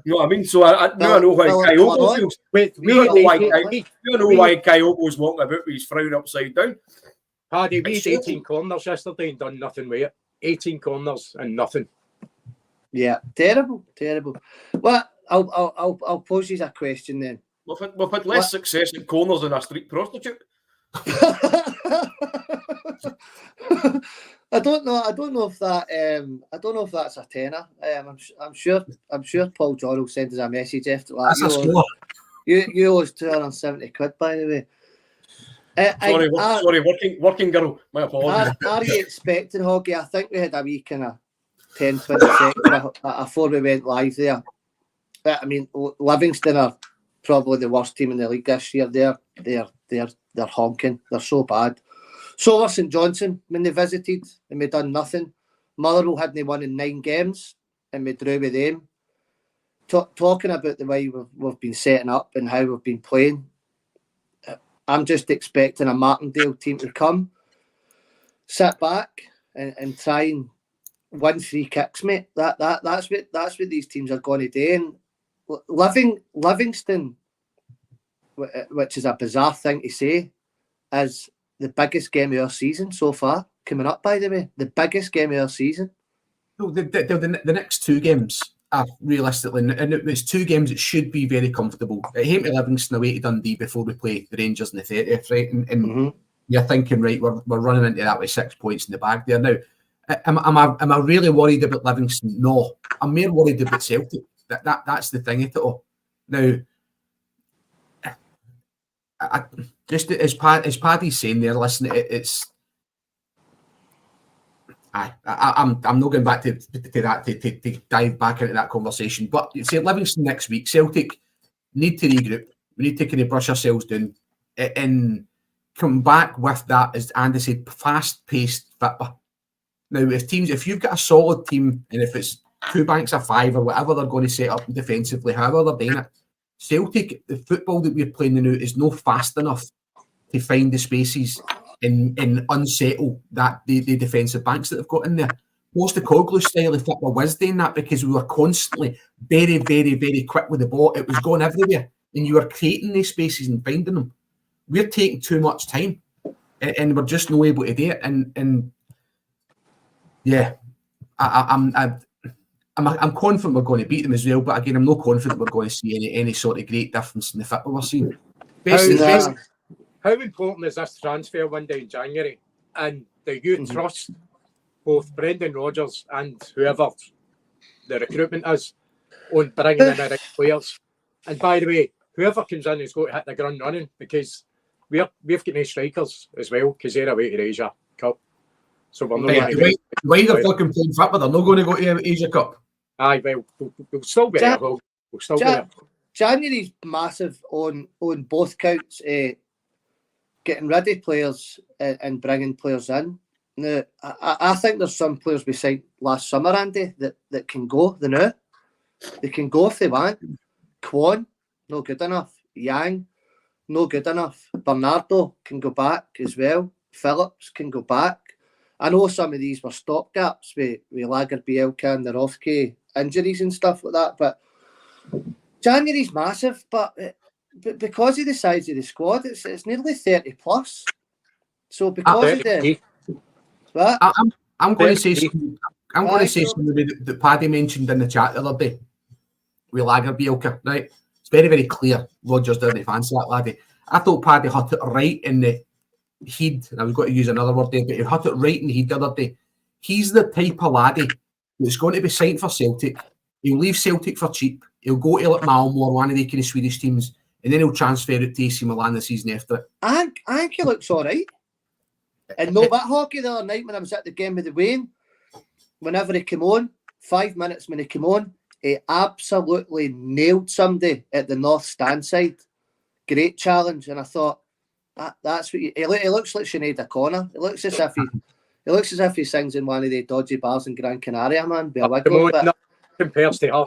[SPEAKER 4] you know what I mean? So I know why Kyogo's feels. We don't know why Kyogo's walking about with his frown upside down.
[SPEAKER 3] Paddy, we had 18 corners yesterday and done nothing with it. 18 corners and nothing.
[SPEAKER 1] Yeah, terrible. Well, I'll pose you a question then.
[SPEAKER 4] We've had less success in corners than a street prostitute.
[SPEAKER 1] I don't know if that's a tenner. I'm sure Paul John will send us a message after that.
[SPEAKER 2] That's a score.
[SPEAKER 1] You owe us £270, by the way.
[SPEAKER 4] Sorry, working girl. My apologies.
[SPEAKER 1] Are you expecting, Hoggy? I think we had a wee kind of 10, 20 seconds before we went live there. I mean, Livingston are probably the worst team in the league this year. They're honking. They're so bad. So was St Johnstone when they visited and we done nothing. Motherwell hadn't won in 9 games and we drew with them. Talking about the way we've been setting up and how we've been playing, I'm just expecting a Martindale team to come, sit back and try and win 3 kicks, mate. That's what these teams are going to do. And Livingston, which is a bizarre thing to say, is the biggest game of our season so far. Coming up, by the way, the biggest game of our season.
[SPEAKER 2] No, the next 2 games are realistically, and it's 2 games that should be very comfortable. At home to Livingston, away to Dundee before we play the Rangers in the 30th, right? And you're thinking, right, we're running into that with 6 points in the bag there. Now, am I really worried about Livingston? No, I'm more worried about Celtic. That's the thing at it all. Now, just as Paddy's saying there, listen, it's. I'm not going back to that to dive back into that conversation. But you say Livingston next week, Celtic need to regroup. We need to kind of brush ourselves down and come back with that, as Andy said, fast-paced football. Now, if you've got a solid team, and if it's 2 banks of 5 or whatever they're going to set up defensively, however they're doing it, Celtic, the football that we're playing now is not fast enough to find the spaces and unsettle the defensive banks that they've got in there. Postecoglou style of football was doing that because we were constantly very, very, very quick with the ball. It was going everywhere, and you were creating these spaces and finding them. We're taking too much time, and we're just not able to do it. And yeah, I'm confident we're going to beat them as well. But again, I'm not confident we're going to see any sort of great difference in the football we're seeing.
[SPEAKER 3] How important is this transfer window in January? And do you trust both Brendan Rodgers and whoever the recruitment is on bringing in the right players? And by the way, whoever comes in has got to hit the ground running, because we've got no strikers as well, because they're away to the Asia Cup. So we're not going to
[SPEAKER 2] why they're fucking playing football, they're not going to go to the Asia Cup.
[SPEAKER 3] Aye, well, we'll still be there. We'll still be there.
[SPEAKER 1] January's massive on both counts. Getting rid of players and bringing players in. Now, I think there's some players we signed last summer, Andy, that can go. They can go if they want. Kwon, no good enough. Yang, no good enough. Bernardo can go back as well. Phillips can go back. I know some of these were stopgaps with Lager, Bielka and the Rofke injuries and stuff like that, but January's massive, but because of the size of the squad, it's nearly 30 plus. So because of the what?
[SPEAKER 2] I'm going to say something. I'm going to say something that Paddy mentioned in the chat the other day with Lager Bielka. Right, it's very, very clear. Rodgers didn't fancy that laddie. I thought Paddy hit it right in the head, and I was going to use another word there, but he hit it right in the head the other day. He's the type of laddie that's going to be signed for Celtic. He'll leave Celtic for cheap. He'll go to like Malmo or one of the kind of Swedish teams, and then he'll transfer it to AC Milan the season after it.
[SPEAKER 1] I think he looks all right. And no, that hockey the other night when I was at the game with the Wayne, whenever he came on, 5 minutes when he came on, he absolutely nailed somebody at the north stand side. Great challenge. And I thought, that's what he looks like Sinead O'Connor. It looks as if he sings in one of the dodgy bars in Gran Canaria, man. Be a wiggle, but
[SPEAKER 3] no, compares to her.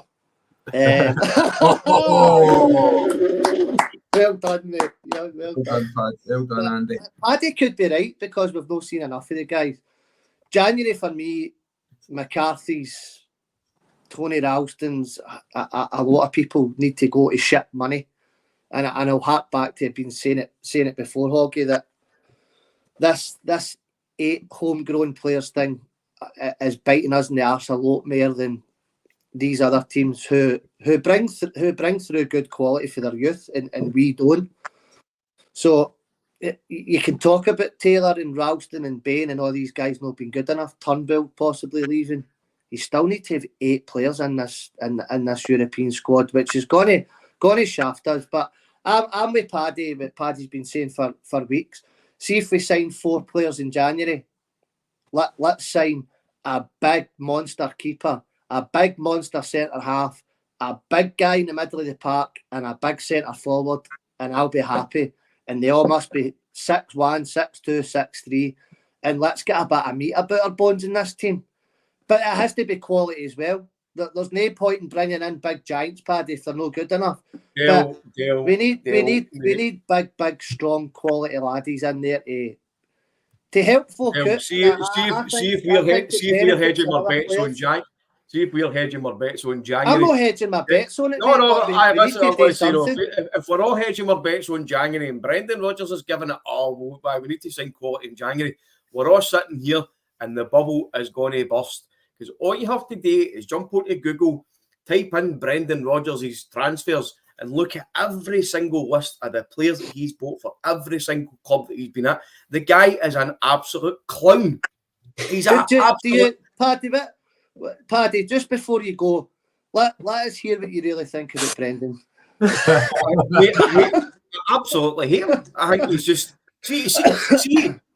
[SPEAKER 1] Well done, mate. Yeah, well done.
[SPEAKER 2] Well done, Andy.
[SPEAKER 1] Paddy could be right because we've not seen enough of the guys. January for me, McCarthy's, Tony Ralston's, a lot of people need to go to ship money. And I'll hark back to been saying it before, Hoggy, that this 8 homegrown players thing is biting us in the arse a lot more than these other teams who bring through good quality for their youth, and we don't. So you can talk about Taylor and Ralston and Bain and all these guys not being good enough. Turnbull possibly leaving. You still need to have 8 players in this European squad, which is going to shaft us. But I'm with Paddy. What Paddy's been saying for weeks. See if we sign 4 players in January. Let's sign a big monster keeper, a big monster centre half, a big guy in the middle of the park, and a big centre forward, and I'll be happy. And they all must be 6'1", 6'2", 6'3", and let's get a bit of meat about our bones in this team. But it has to be quality as well. There's no point in bringing in big giants, Paddy, if they're no good enough. We need big, strong, quality laddies in there to help folk out.
[SPEAKER 4] See if we're hedging our bets on Jack. See if we're hedging our bets on January.
[SPEAKER 1] I'm not hedging my bets on it.
[SPEAKER 4] If we're all hedging our bets on January and Brendan Rodgers is giving it, we need to sign quality in January. We're all sitting here and the bubble is going to burst. Because all you have to do is jump onto Google, type in Brendan Rodgers' transfers, and look at every single list of the players that he's bought for every single club that he's been at. The guy is an absolute clown. He's an absolute...
[SPEAKER 1] Paddy, just before you go, let us hear what you really think about Brendan.
[SPEAKER 4] Absolutely hate him. I think he's just...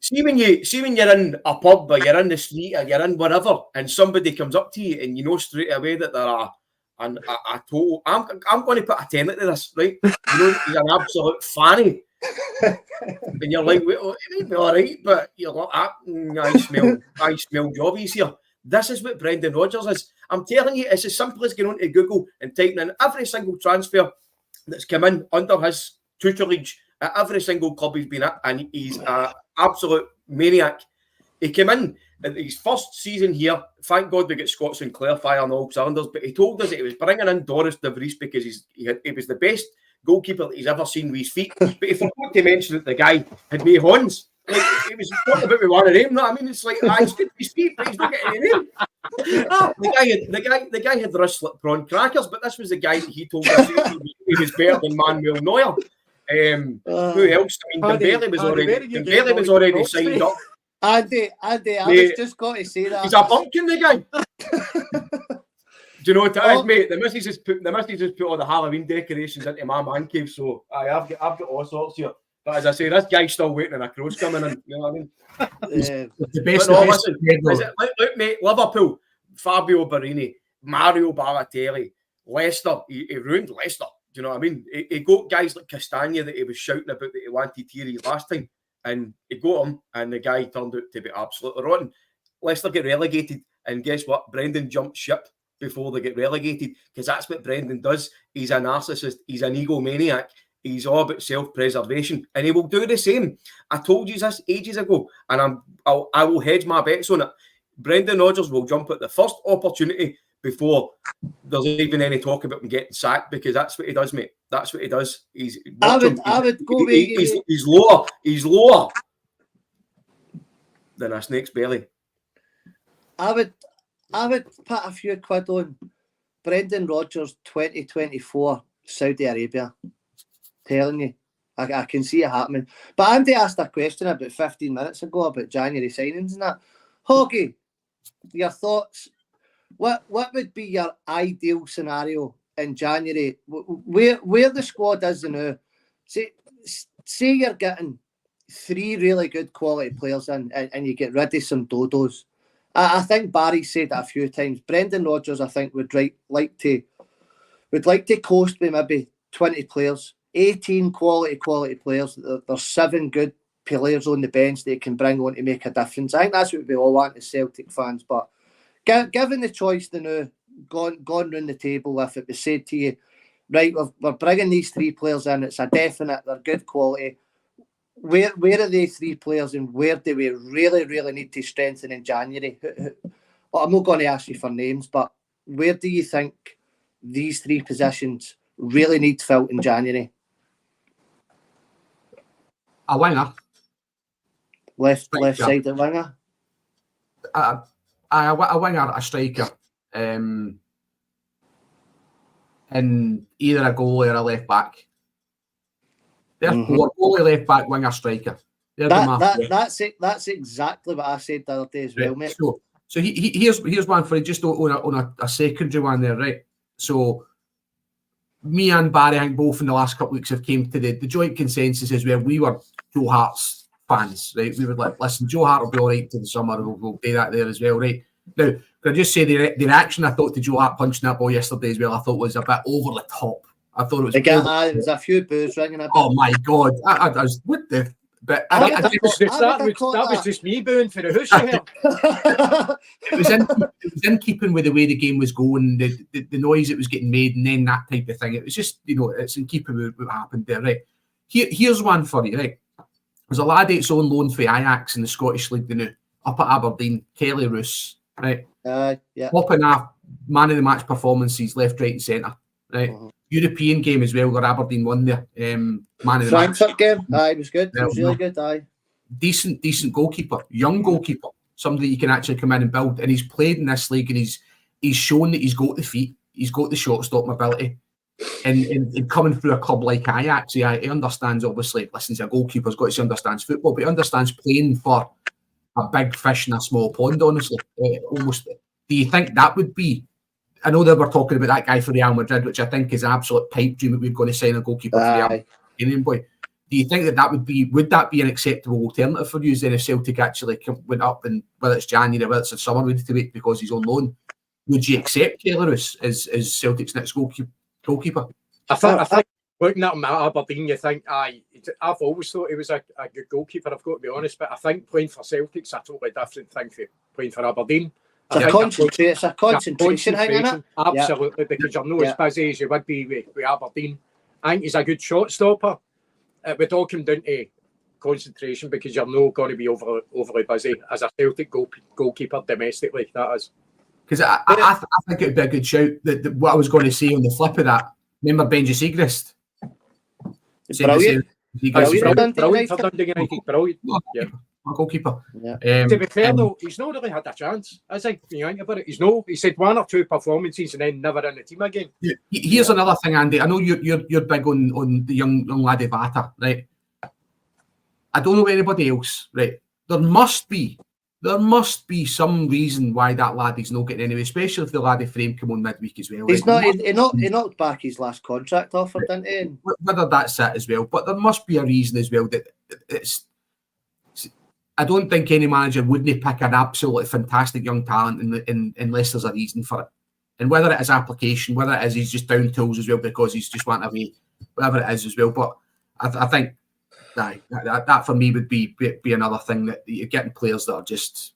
[SPEAKER 4] See when you're in a pub or you're in the street or you're in whatever and somebody comes up to you and you know straight away that they're a total... I'm going to put a 10 into this, right? You know, he's an absolute fanny. And you're like, well, it might be all right, but you're like, I smell jobbies here. This is what Brendan Rodgers is. I'm telling you, it's as simple as going onto Google and typing in every single transfer that's come in under his tutelage at every single club he's been at, and he's an absolute maniac. He came in at his first season here. Thank God we get Scott Sinclair firing all cylinders, but he told us that he was bringing in Doris De Vries because he was the best goalkeeper that he's ever seen with his feet. But he forgot to mention that the guy had made horns. Like, he was talking about one of them. I mean, it's like, he's good with his feet, but he's not getting any name. The guy had wrists like prawn crackers, but this was the guy that he told us he was better than Manuel Neuer. Who else? I mean, Dembele was already signed up.
[SPEAKER 1] Andy, I was just got to say that.
[SPEAKER 4] He's a pumpkin, the guy. Do you know what it is, mate? The missus has put all the Halloween decorations into my man cave, so I've got all sorts here. But as I say, this guy's still waiting and a crow's coming in. You know what I mean?
[SPEAKER 2] The best.
[SPEAKER 4] Look, mate, Liverpool, Fabio Barini, Mario Balotelli, Leicester. He ruined Leicester. Do you know what I mean? He got guys like Castagna that he was shouting about that he wanted Thierry last time, and he got him, and the guy turned out to be absolutely rotten. Leicester get relegated, and guess what? Brendan jumped ship before they get relegated, because that's what Brendan does. He's a narcissist. He's an egomaniac. He's all about self-preservation, and he will do the same. I told you this ages ago, and I will hedge my bets on it. Brendan Rodgers will jump at the first opportunity before there's even any talk about him getting sacked, because that's what he does, mate. That's what he does. I would go. He's lower than a snake's belly.
[SPEAKER 1] I would put a few quid on Brendan Rodgers 2024 Saudi Arabia. Telling you, I can see it happening. But Andy asked a question about 15 minutes ago about January signings and that. Hoggy, your thoughts? What would be your ideal scenario in January? Where the squad is now? Say you're getting 3 really good quality players in, and you get rid of some dodos. I think Barry said it a few times. Brendan Rodgers, I think, would like to coast with maybe 20 players. 18 quality players. There's 7 good players on the bench they can bring on to make a difference. I think that's what we all want as Celtic fans. But given the choice to now, gone round the table, if it was said to you, right, we're bringing these 3 players in, it's a definite, they're good quality. Where are they 3 players, and where do we really, really need to strengthen in January? I'm not going to ask you for names, but where do you think these 3 positions really need filled in January?
[SPEAKER 2] A winger.
[SPEAKER 1] Left-sided winger?
[SPEAKER 2] A winger, a striker. And either a goalie or a left-back. Therefore, goalie, left-back, winger, striker.
[SPEAKER 1] That's exactly what I said the other day as well, mate.
[SPEAKER 2] So here's one for you, just on a secondary one there, right? So me and Barry, I think both in the last couple of weeks have came to the joint consensus is where we were Joe Hart's fans, right? We would like, listen, Joe Hart will be all right to the summer. We'll do that there as well, right? Now, can I just say the reaction I thought to Joe Hart punching that ball yesterday as well, I thought was a bit over the top. I thought it was.
[SPEAKER 1] There was a few boos ringing about.
[SPEAKER 2] Oh my God! I was what the. But
[SPEAKER 3] that was just me booing for the house here.
[SPEAKER 2] it was in keeping with the way the game was going, the noise that was getting made, and then that type of thing. It was just, it's in keeping with what happened there, right? Here's one for you, right? There's a lad that's on loan for Ajax in the Scottish League now, up at Aberdeen, Kelly Roos, right?
[SPEAKER 1] Yeah.
[SPEAKER 2] Popping off man of the match performances, left, right, and centre, right? European game as well, where Aberdeen won there. Man of the match.
[SPEAKER 1] Frankfurt game, it was good. It was really good.
[SPEAKER 2] Decent goalkeeper, young goalkeeper, somebody you can actually come in and build. And he's played in this league, and he's shown that he's got the feet, he's got the shot stop mobility. And coming through a club like Ajax, he understands, obviously, listen, he's a goalkeeper's got to understands football, but he understands playing for a big fish in a small pond, honestly. Almost. Do you think that would be, I know that we're talking about that guy for Real Madrid, which I think is an absolute pipe dream that we're going to sign a goalkeeper for Real Boy. Do you think would that be an acceptable alternative for you then if Celtic actually went up, and whether it's January, whether it's the summer, we need to wait because he's on loan? Would you accept Kelly Roos as Celtic's next goalkeeper?
[SPEAKER 3] I think looking at him at Aberdeen, you think, I've always thought he was a good goalkeeper, I've got to be honest, but I think playing for Celtic's a totally different thing from playing for Aberdeen.
[SPEAKER 1] It's a concentration thing, isn't it?
[SPEAKER 3] Absolutely, because you're not as busy as you would be with Aberdeen. I think he's a good shot stopper. It would all come down to concentration because you're not going to be overly busy as a Celtic goalkeeper domestically, that is.
[SPEAKER 2] Because I think it would be a good shout. That what I was going to say on the flip of that, remember Benji Siegrist?
[SPEAKER 1] Brilliant
[SPEAKER 3] for Dundee United, brilliant. Yeah.
[SPEAKER 2] Goalkeeper.
[SPEAKER 1] Yeah.
[SPEAKER 3] To be fair though, he's not really had a chance. I think when you think about it, he's had one or two performances and then never in the team again.
[SPEAKER 2] Here's another thing, Andy. I know you're big on the young laddie Vata, right? I don't know anybody else, right? There must be some reason why that laddie's not getting anyway, especially if the laddie frame come on midweek as well.
[SPEAKER 1] He's he knocked back his last contract offer, didn't he?
[SPEAKER 2] Whether that's it as well, but there must be a reason as well that it's. I don't think any manager wouldn't pick an absolutely fantastic young talent unless there's a reason for it. And whether it is application, whether it is he's just down tools as well because he's just wanting away, whatever it is as well. But I think that for me would be another thing that you're getting players that are just.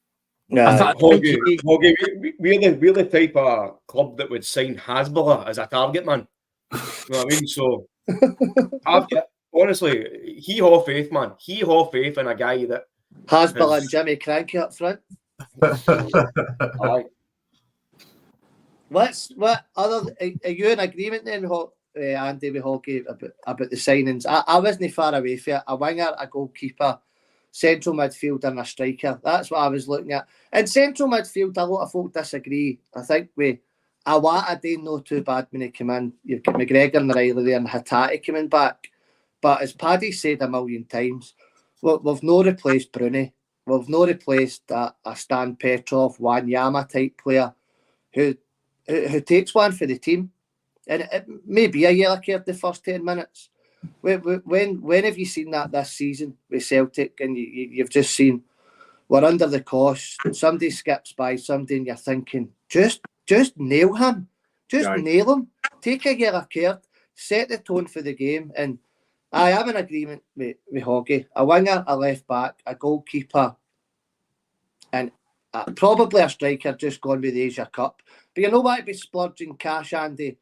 [SPEAKER 4] We're the type of club that would sign Hasbulla as a target man. You know what I mean? So, honestly, he have faith, man. He have faith in a guy that.
[SPEAKER 1] Hasbulla and Jimmy Cranky up front.
[SPEAKER 4] Aye.
[SPEAKER 1] What other are you in agreement then, Andy, with Hoggy about the signings? I wasn't far away from it. A winger, a goalkeeper, central midfield and a striker. That's what I was looking at. In central midfield, a lot of folk disagree. I think with Awata did not too bad when he came in. You've got McGregor and Riley there and Hattati coming back. But as Paddy said a million times, we've not replaced Bruni. We've not replaced a Stan Petrov, Wanyama type player who takes one for the team. And it may be a yellow card the first 10 minutes. When have you seen that this season with Celtic? And you've just seen we're under the cosh. Somebody skips by somebody and you're thinking, just nail him. Just nail him. Take a yellow card. Set the tone for the game. And I am in agreement with Hoggy. A winger, a left back, a goalkeeper, and probably a striker just gone with the Asia Cup. But you know what? I'd be splurging cash, Andy,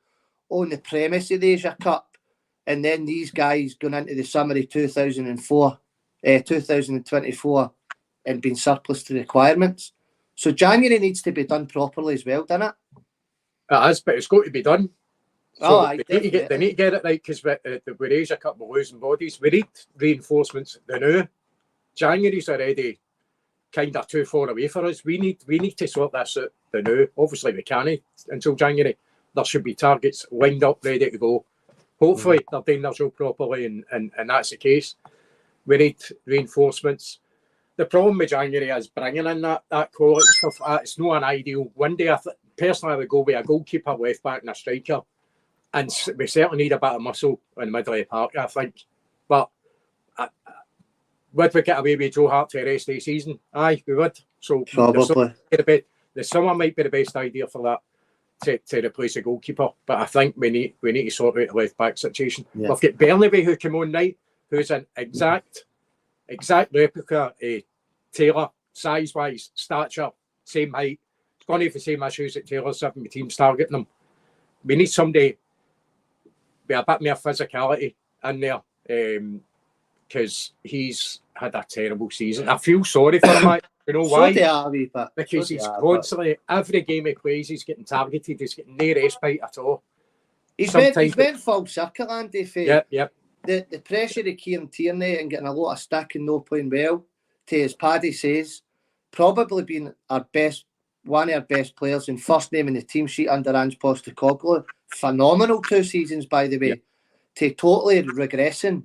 [SPEAKER 1] on the premise of the Asia Cup, and then these guys going into the summer of 2024 and being surplus to requirements. So January needs to be done properly as well, doesn't it?
[SPEAKER 3] It is, but it's got to be done. So they need to get it right because with Asia Cup we're losing bodies. We need reinforcements the now. January's already kind of too far away for us. We need to sort this out the now. Obviously we can't until January. There should be targets lined up, ready to go. Hopefully they're doing their job properly and that's the case. We need reinforcements. The problem with January is bringing in that quality stuff. It's not an ideal. One day, personally, I would go with a goalkeeper, left back and a striker. And we certainly need a bit of muscle in the middle of the park, I think. But would we get away with Joe Hart for the rest of the season? Aye, we would. So
[SPEAKER 1] Probably.
[SPEAKER 3] the summer might be the best idea for that to replace a goalkeeper. But I think we need to sort out the left back situation.
[SPEAKER 1] Yeah.
[SPEAKER 3] We've got Bernaby who came on night, who's an exact replica of Taylor, size wise, stature, same height. He's going to have the same issues that Taylor's having. The team's targeting him. We need somebody with a bit more physicality in there. Because he's had a terrible season. I feel sorry for him. You know why? Because he's constantly, every game he plays, he's getting targeted. He's getting no respite at all.
[SPEAKER 1] He's went full circle, Andy.
[SPEAKER 3] Yep.
[SPEAKER 1] The pressure of Kieran Tierney and getting a lot of stick and not playing well, to, as Paddy says, probably been one of our best players in first name in the team sheet under Ange Postecoglou. Phenomenal 2 seasons, by the way. Yep. To totally regressing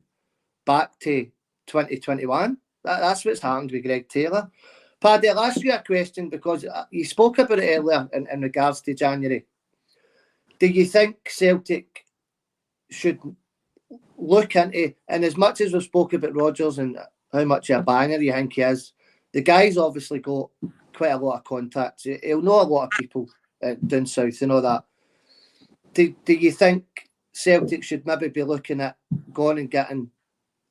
[SPEAKER 1] back to 2021. That's what's happened with Greg Taylor. Paddy, I'll ask you a question because you spoke about it earlier in regards to January. Do you think Celtic should look into, and as much as we've spoken about Rodgers and how much of a banger you think he is, the guy's obviously got quite a lot of contacts. He'll know a lot of people down south and all that. Do you think Celtic should maybe be looking at going and getting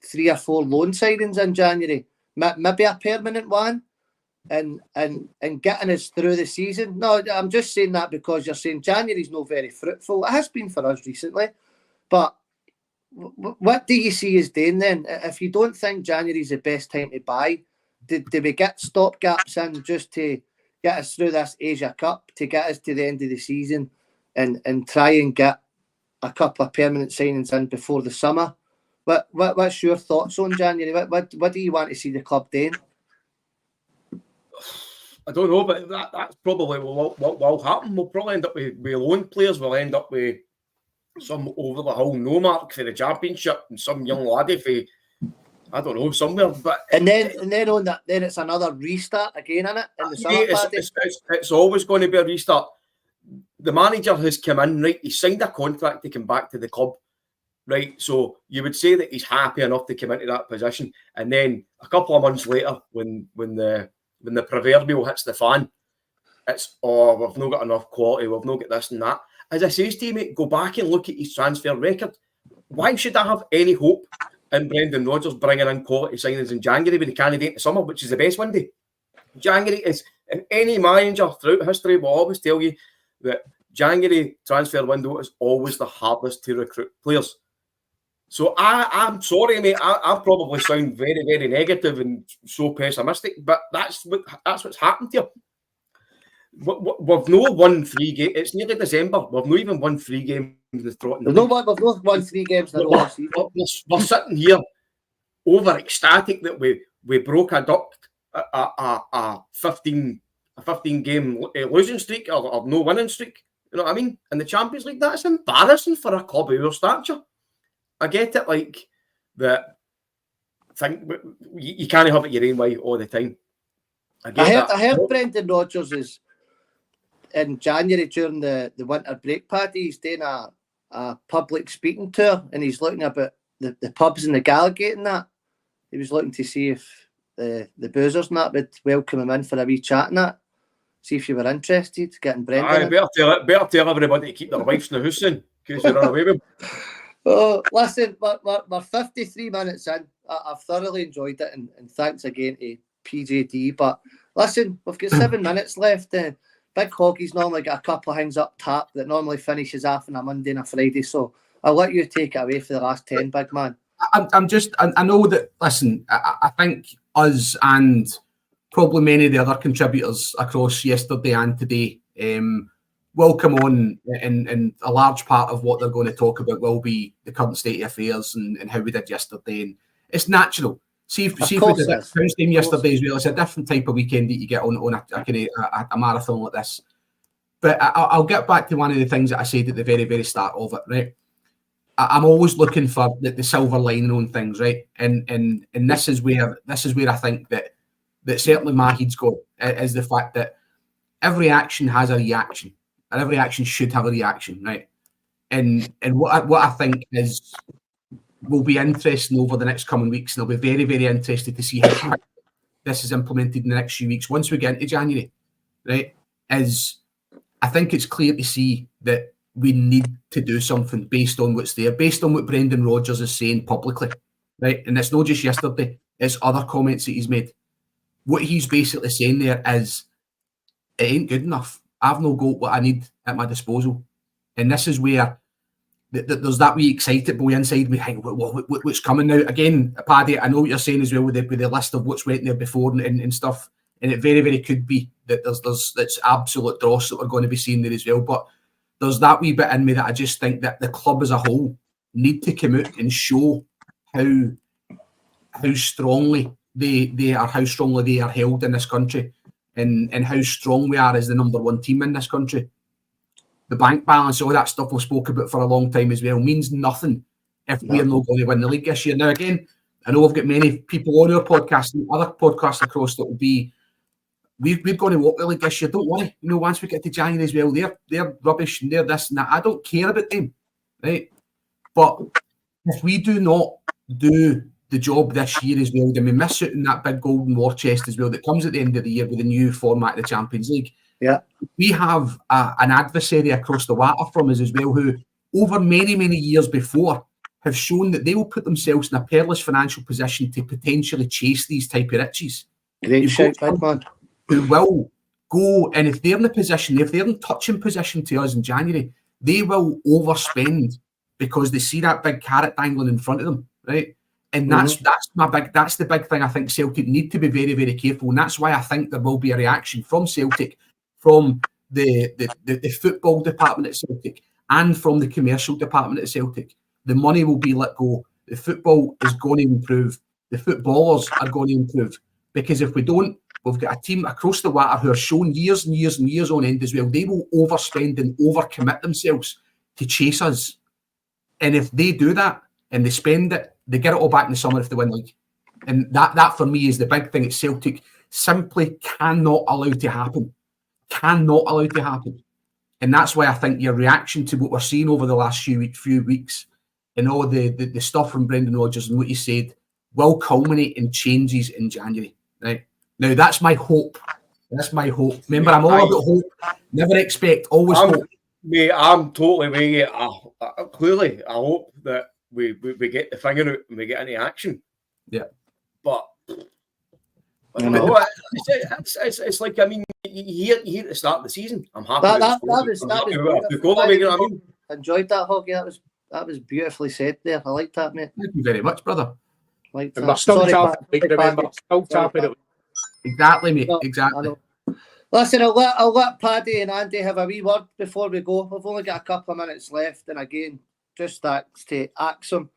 [SPEAKER 1] 3 or 4 loan signings in January, maybe a permanent one, and getting us through the season? No, I'm just saying that because you're saying January's not very fruitful. It has been for us recently, but what do you see as doing then? If you don't think January's the best time to buy, do we get stopgaps in just to get us through this Asia Cup, to get us to the end of the season and try and get a couple of permanent signings in before the summer? What's your thoughts on January? What do you want to see the club doing?
[SPEAKER 4] I don't know, but that's probably what will happen. We'll probably end up with loan players. We'll end up with some over the hill no mark for the championship and some young laddie for, I don't know, somewhere. But
[SPEAKER 1] and then on that, then it's another restart again, isn't it? In the summer,
[SPEAKER 4] it's always going to be a restart. The manager has come in, right? He signed a contract to come back to the club. Right, so you would say that he's happy enough to come into that position, and then a couple of months later, when the proverbial hits the fan, it's we've not got enough quality, we've not got this and that. As I say to you, mate, go back and look at his transfer record. Why should I have any hope in Brendan Rodgers bringing in quality signings in January when he can't do it in the summer, which is the best window? January is, and any manager throughout history will always tell you that January transfer window is always the hardest to recruit players. So I'm sorry, mate. I probably sound very, very negative and so pessimistic, but that's what's happened here. We've no won 3 games. It's nearly December. We've not even won 3 games in the trot.
[SPEAKER 1] We've not won 3 games in a row.
[SPEAKER 4] We're sitting here over ecstatic that we broke a 15 game losing streak or no winning streak. You know what I mean? In the Champions League, that's embarrassing for a club of your stature. I get it, like that. You can't have it your own way all the time.
[SPEAKER 1] I heard Brendan Rodgers is in January during the winter break party. He's doing a public speaking tour, and he's looking about the pubs and the Gallagate and that. He was looking to see if the boozers and that would welcome him in for a wee chat and that. See if you were interested, getting Brendan.
[SPEAKER 4] Better tell everybody to keep their wives in the house in case they run away with them.
[SPEAKER 1] Oh, listen, we're 53 minutes in. I've thoroughly enjoyed it, and thanks again to PJD. But listen, we've got 7 minutes left. Big Hoggy's normally got a couple of things up tap that normally finishes off on a Monday and a Friday. So I'll let you take it away for the last 10, big man.
[SPEAKER 2] I know that, listen, I think us and probably many of the other contributors across yesterday and today will come on, and a large part of what they're going to talk about will be the current state of affairs and how we did yesterday. And it's natural. See if we did a House game yesterday as well. It's a different type of weekend that you get on a marathon like this. But I'll get back to one of the things that I said at the very, very start of it, right? I'm always looking for the silver lining on things, right? And this is where I think that certainly Mahid's got, is the fact that every action has a reaction. And every action should have a reaction, right? And what I think is will be interesting over the next coming weeks, and I'll be very, very interested to see how this is implemented in the next few weeks. Once we get into January, right, I think it's clear to see that we need to do something based on what's there, based on what Brendan Rodgers is saying publicly, right? And it's not just yesterday, it's other comments that he's made. What he's basically saying there is, it ain't good enough. I've no got what I need at my disposal. And this is where there's that wee excitable boy inside me, hey, what's coming now? Again, Paddy, I know what you're saying as well with the list of what's went there before and stuff. And it very, very could be that there's absolute dross that we're going to be seeing there as well. But there's that wee bit in me that I just think that the club as a whole need to come out and show how strongly they are, how strongly they are held in this country, and how strong we are as the number one team in this country. The bank balance, all that stuff we've spoke about for a long time as well, means nothing if we're not going to win the league this year. Now, again, I know I've got many people on our podcast and other podcasts across that will be, we're going to walk the league this year. Don't worry. You know, once we get to January as well, they're rubbish and they're this and that. I don't care about them, right? But if we do not do the job this year as well, then we miss out on that big golden war chest as well that comes at the end of the year with the new format of the Champions League.
[SPEAKER 1] Yeah,
[SPEAKER 2] we have an adversary across the water from us as well, who over many, many years before have shown that they will put themselves in a perilous financial position to potentially chase these type of riches.
[SPEAKER 1] Great shout, big man.
[SPEAKER 2] Who will go, and if they're in a position, if they're in touching position to us in January, they will overspend because they see that big carrot dangling in front of them, right? And that's the big thing I think Celtic need to be very, very careful. And that's why I think there will be a reaction from Celtic, from the football department at Celtic, and from the commercial department at Celtic. The money will be let go. The football is going to improve. The footballers are going to improve. Because if we don't, we've got a team across the water who are shown years and years and years on end as well. They will overspend and overcommit themselves to chase us. And if they do that and they spend it, they get it all back in the summer if they win the league. And that for me is the big thing at Celtic. Simply cannot allow to happen. Cannot allow to happen. And that's why I think your reaction to what we're seeing over the last few weeks and all the stuff from Brendan Rodgers and what you said will culminate in changes in January. Right? Now, that's my hope. That's my hope. Remember, I'm all about hope. Never expect, always hope.
[SPEAKER 4] Mate, I'm totally with you. Clearly, I hope that we get the finger out and we get into action.
[SPEAKER 2] Yeah.
[SPEAKER 4] But I don't know. It's like, I mean, here at the start of the season, I'm happy.
[SPEAKER 1] That was enjoyed that, Hoggy. That was beautifully said there. I like that, mate.
[SPEAKER 2] Thank you very much, brother.
[SPEAKER 1] Like
[SPEAKER 3] that. We're still tapping.
[SPEAKER 2] Exactly, mate. Exactly.
[SPEAKER 1] Listen, I'll let Paddy and Andy have a wee word before we go. We've only got a couple of minutes left, and again, just thanks to Acsom.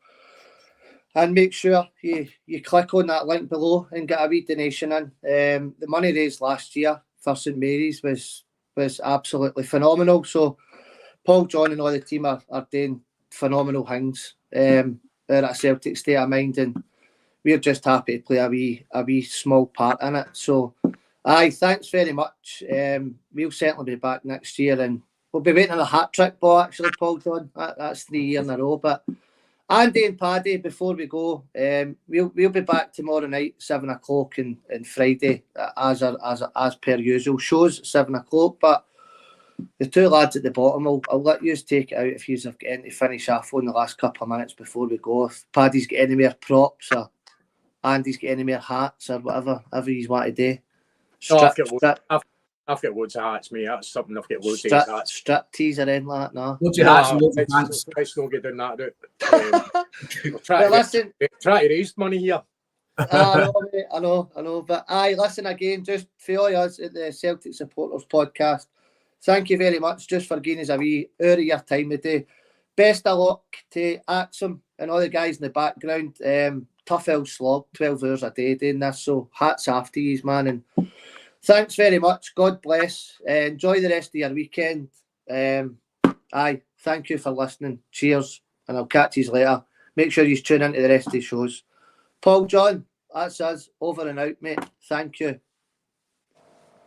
[SPEAKER 1] And make sure you click on that link below and get a wee donation in. The money raised last year for St Mary's was absolutely phenomenal. So Paul, John and all the team are doing phenomenal things. They're at Celtic State of Mind, and we're just happy to play a wee small part in it. So thanks very much. We'll certainly be back next year, and we'll be waiting on a hat-trick ball, actually, Paul, John. That's 3 years in a row. But Andy and Paddy, before we go, we'll be back tomorrow night, 7 o'clock, and Friday, as per usual. Shows at 7 o'clock, but the two lads at the bottom, I'll let you take it out if you've got anything to finish off on the last couple of minutes before we go. If Paddy's got any more props or Andy's got any more hats or whatever he's want to do.
[SPEAKER 3] I've got loads of hats, mate. That's something I've got loads of hats.
[SPEAKER 1] Strip tees or anything like that, no.
[SPEAKER 2] Loads of hats and loads of pants.
[SPEAKER 3] Let's not get down that route. Try to raise money here.
[SPEAKER 1] I know. But listen again, just for all us at the Celtic Supporters Podcast, thank you very much just for giving us a wee hour of your time today. Best of luck to Acsom and all the guys in the background. Tough old slog, 12 hours a day doing this, so hats off to you, man. And thanks very much. God bless. Enjoy the rest of your weekend. Thank you for listening. Cheers, and I'll catch you later. Make sure you tune into the rest of the shows. Paul, John, that's us. Over and out, mate. Thank you.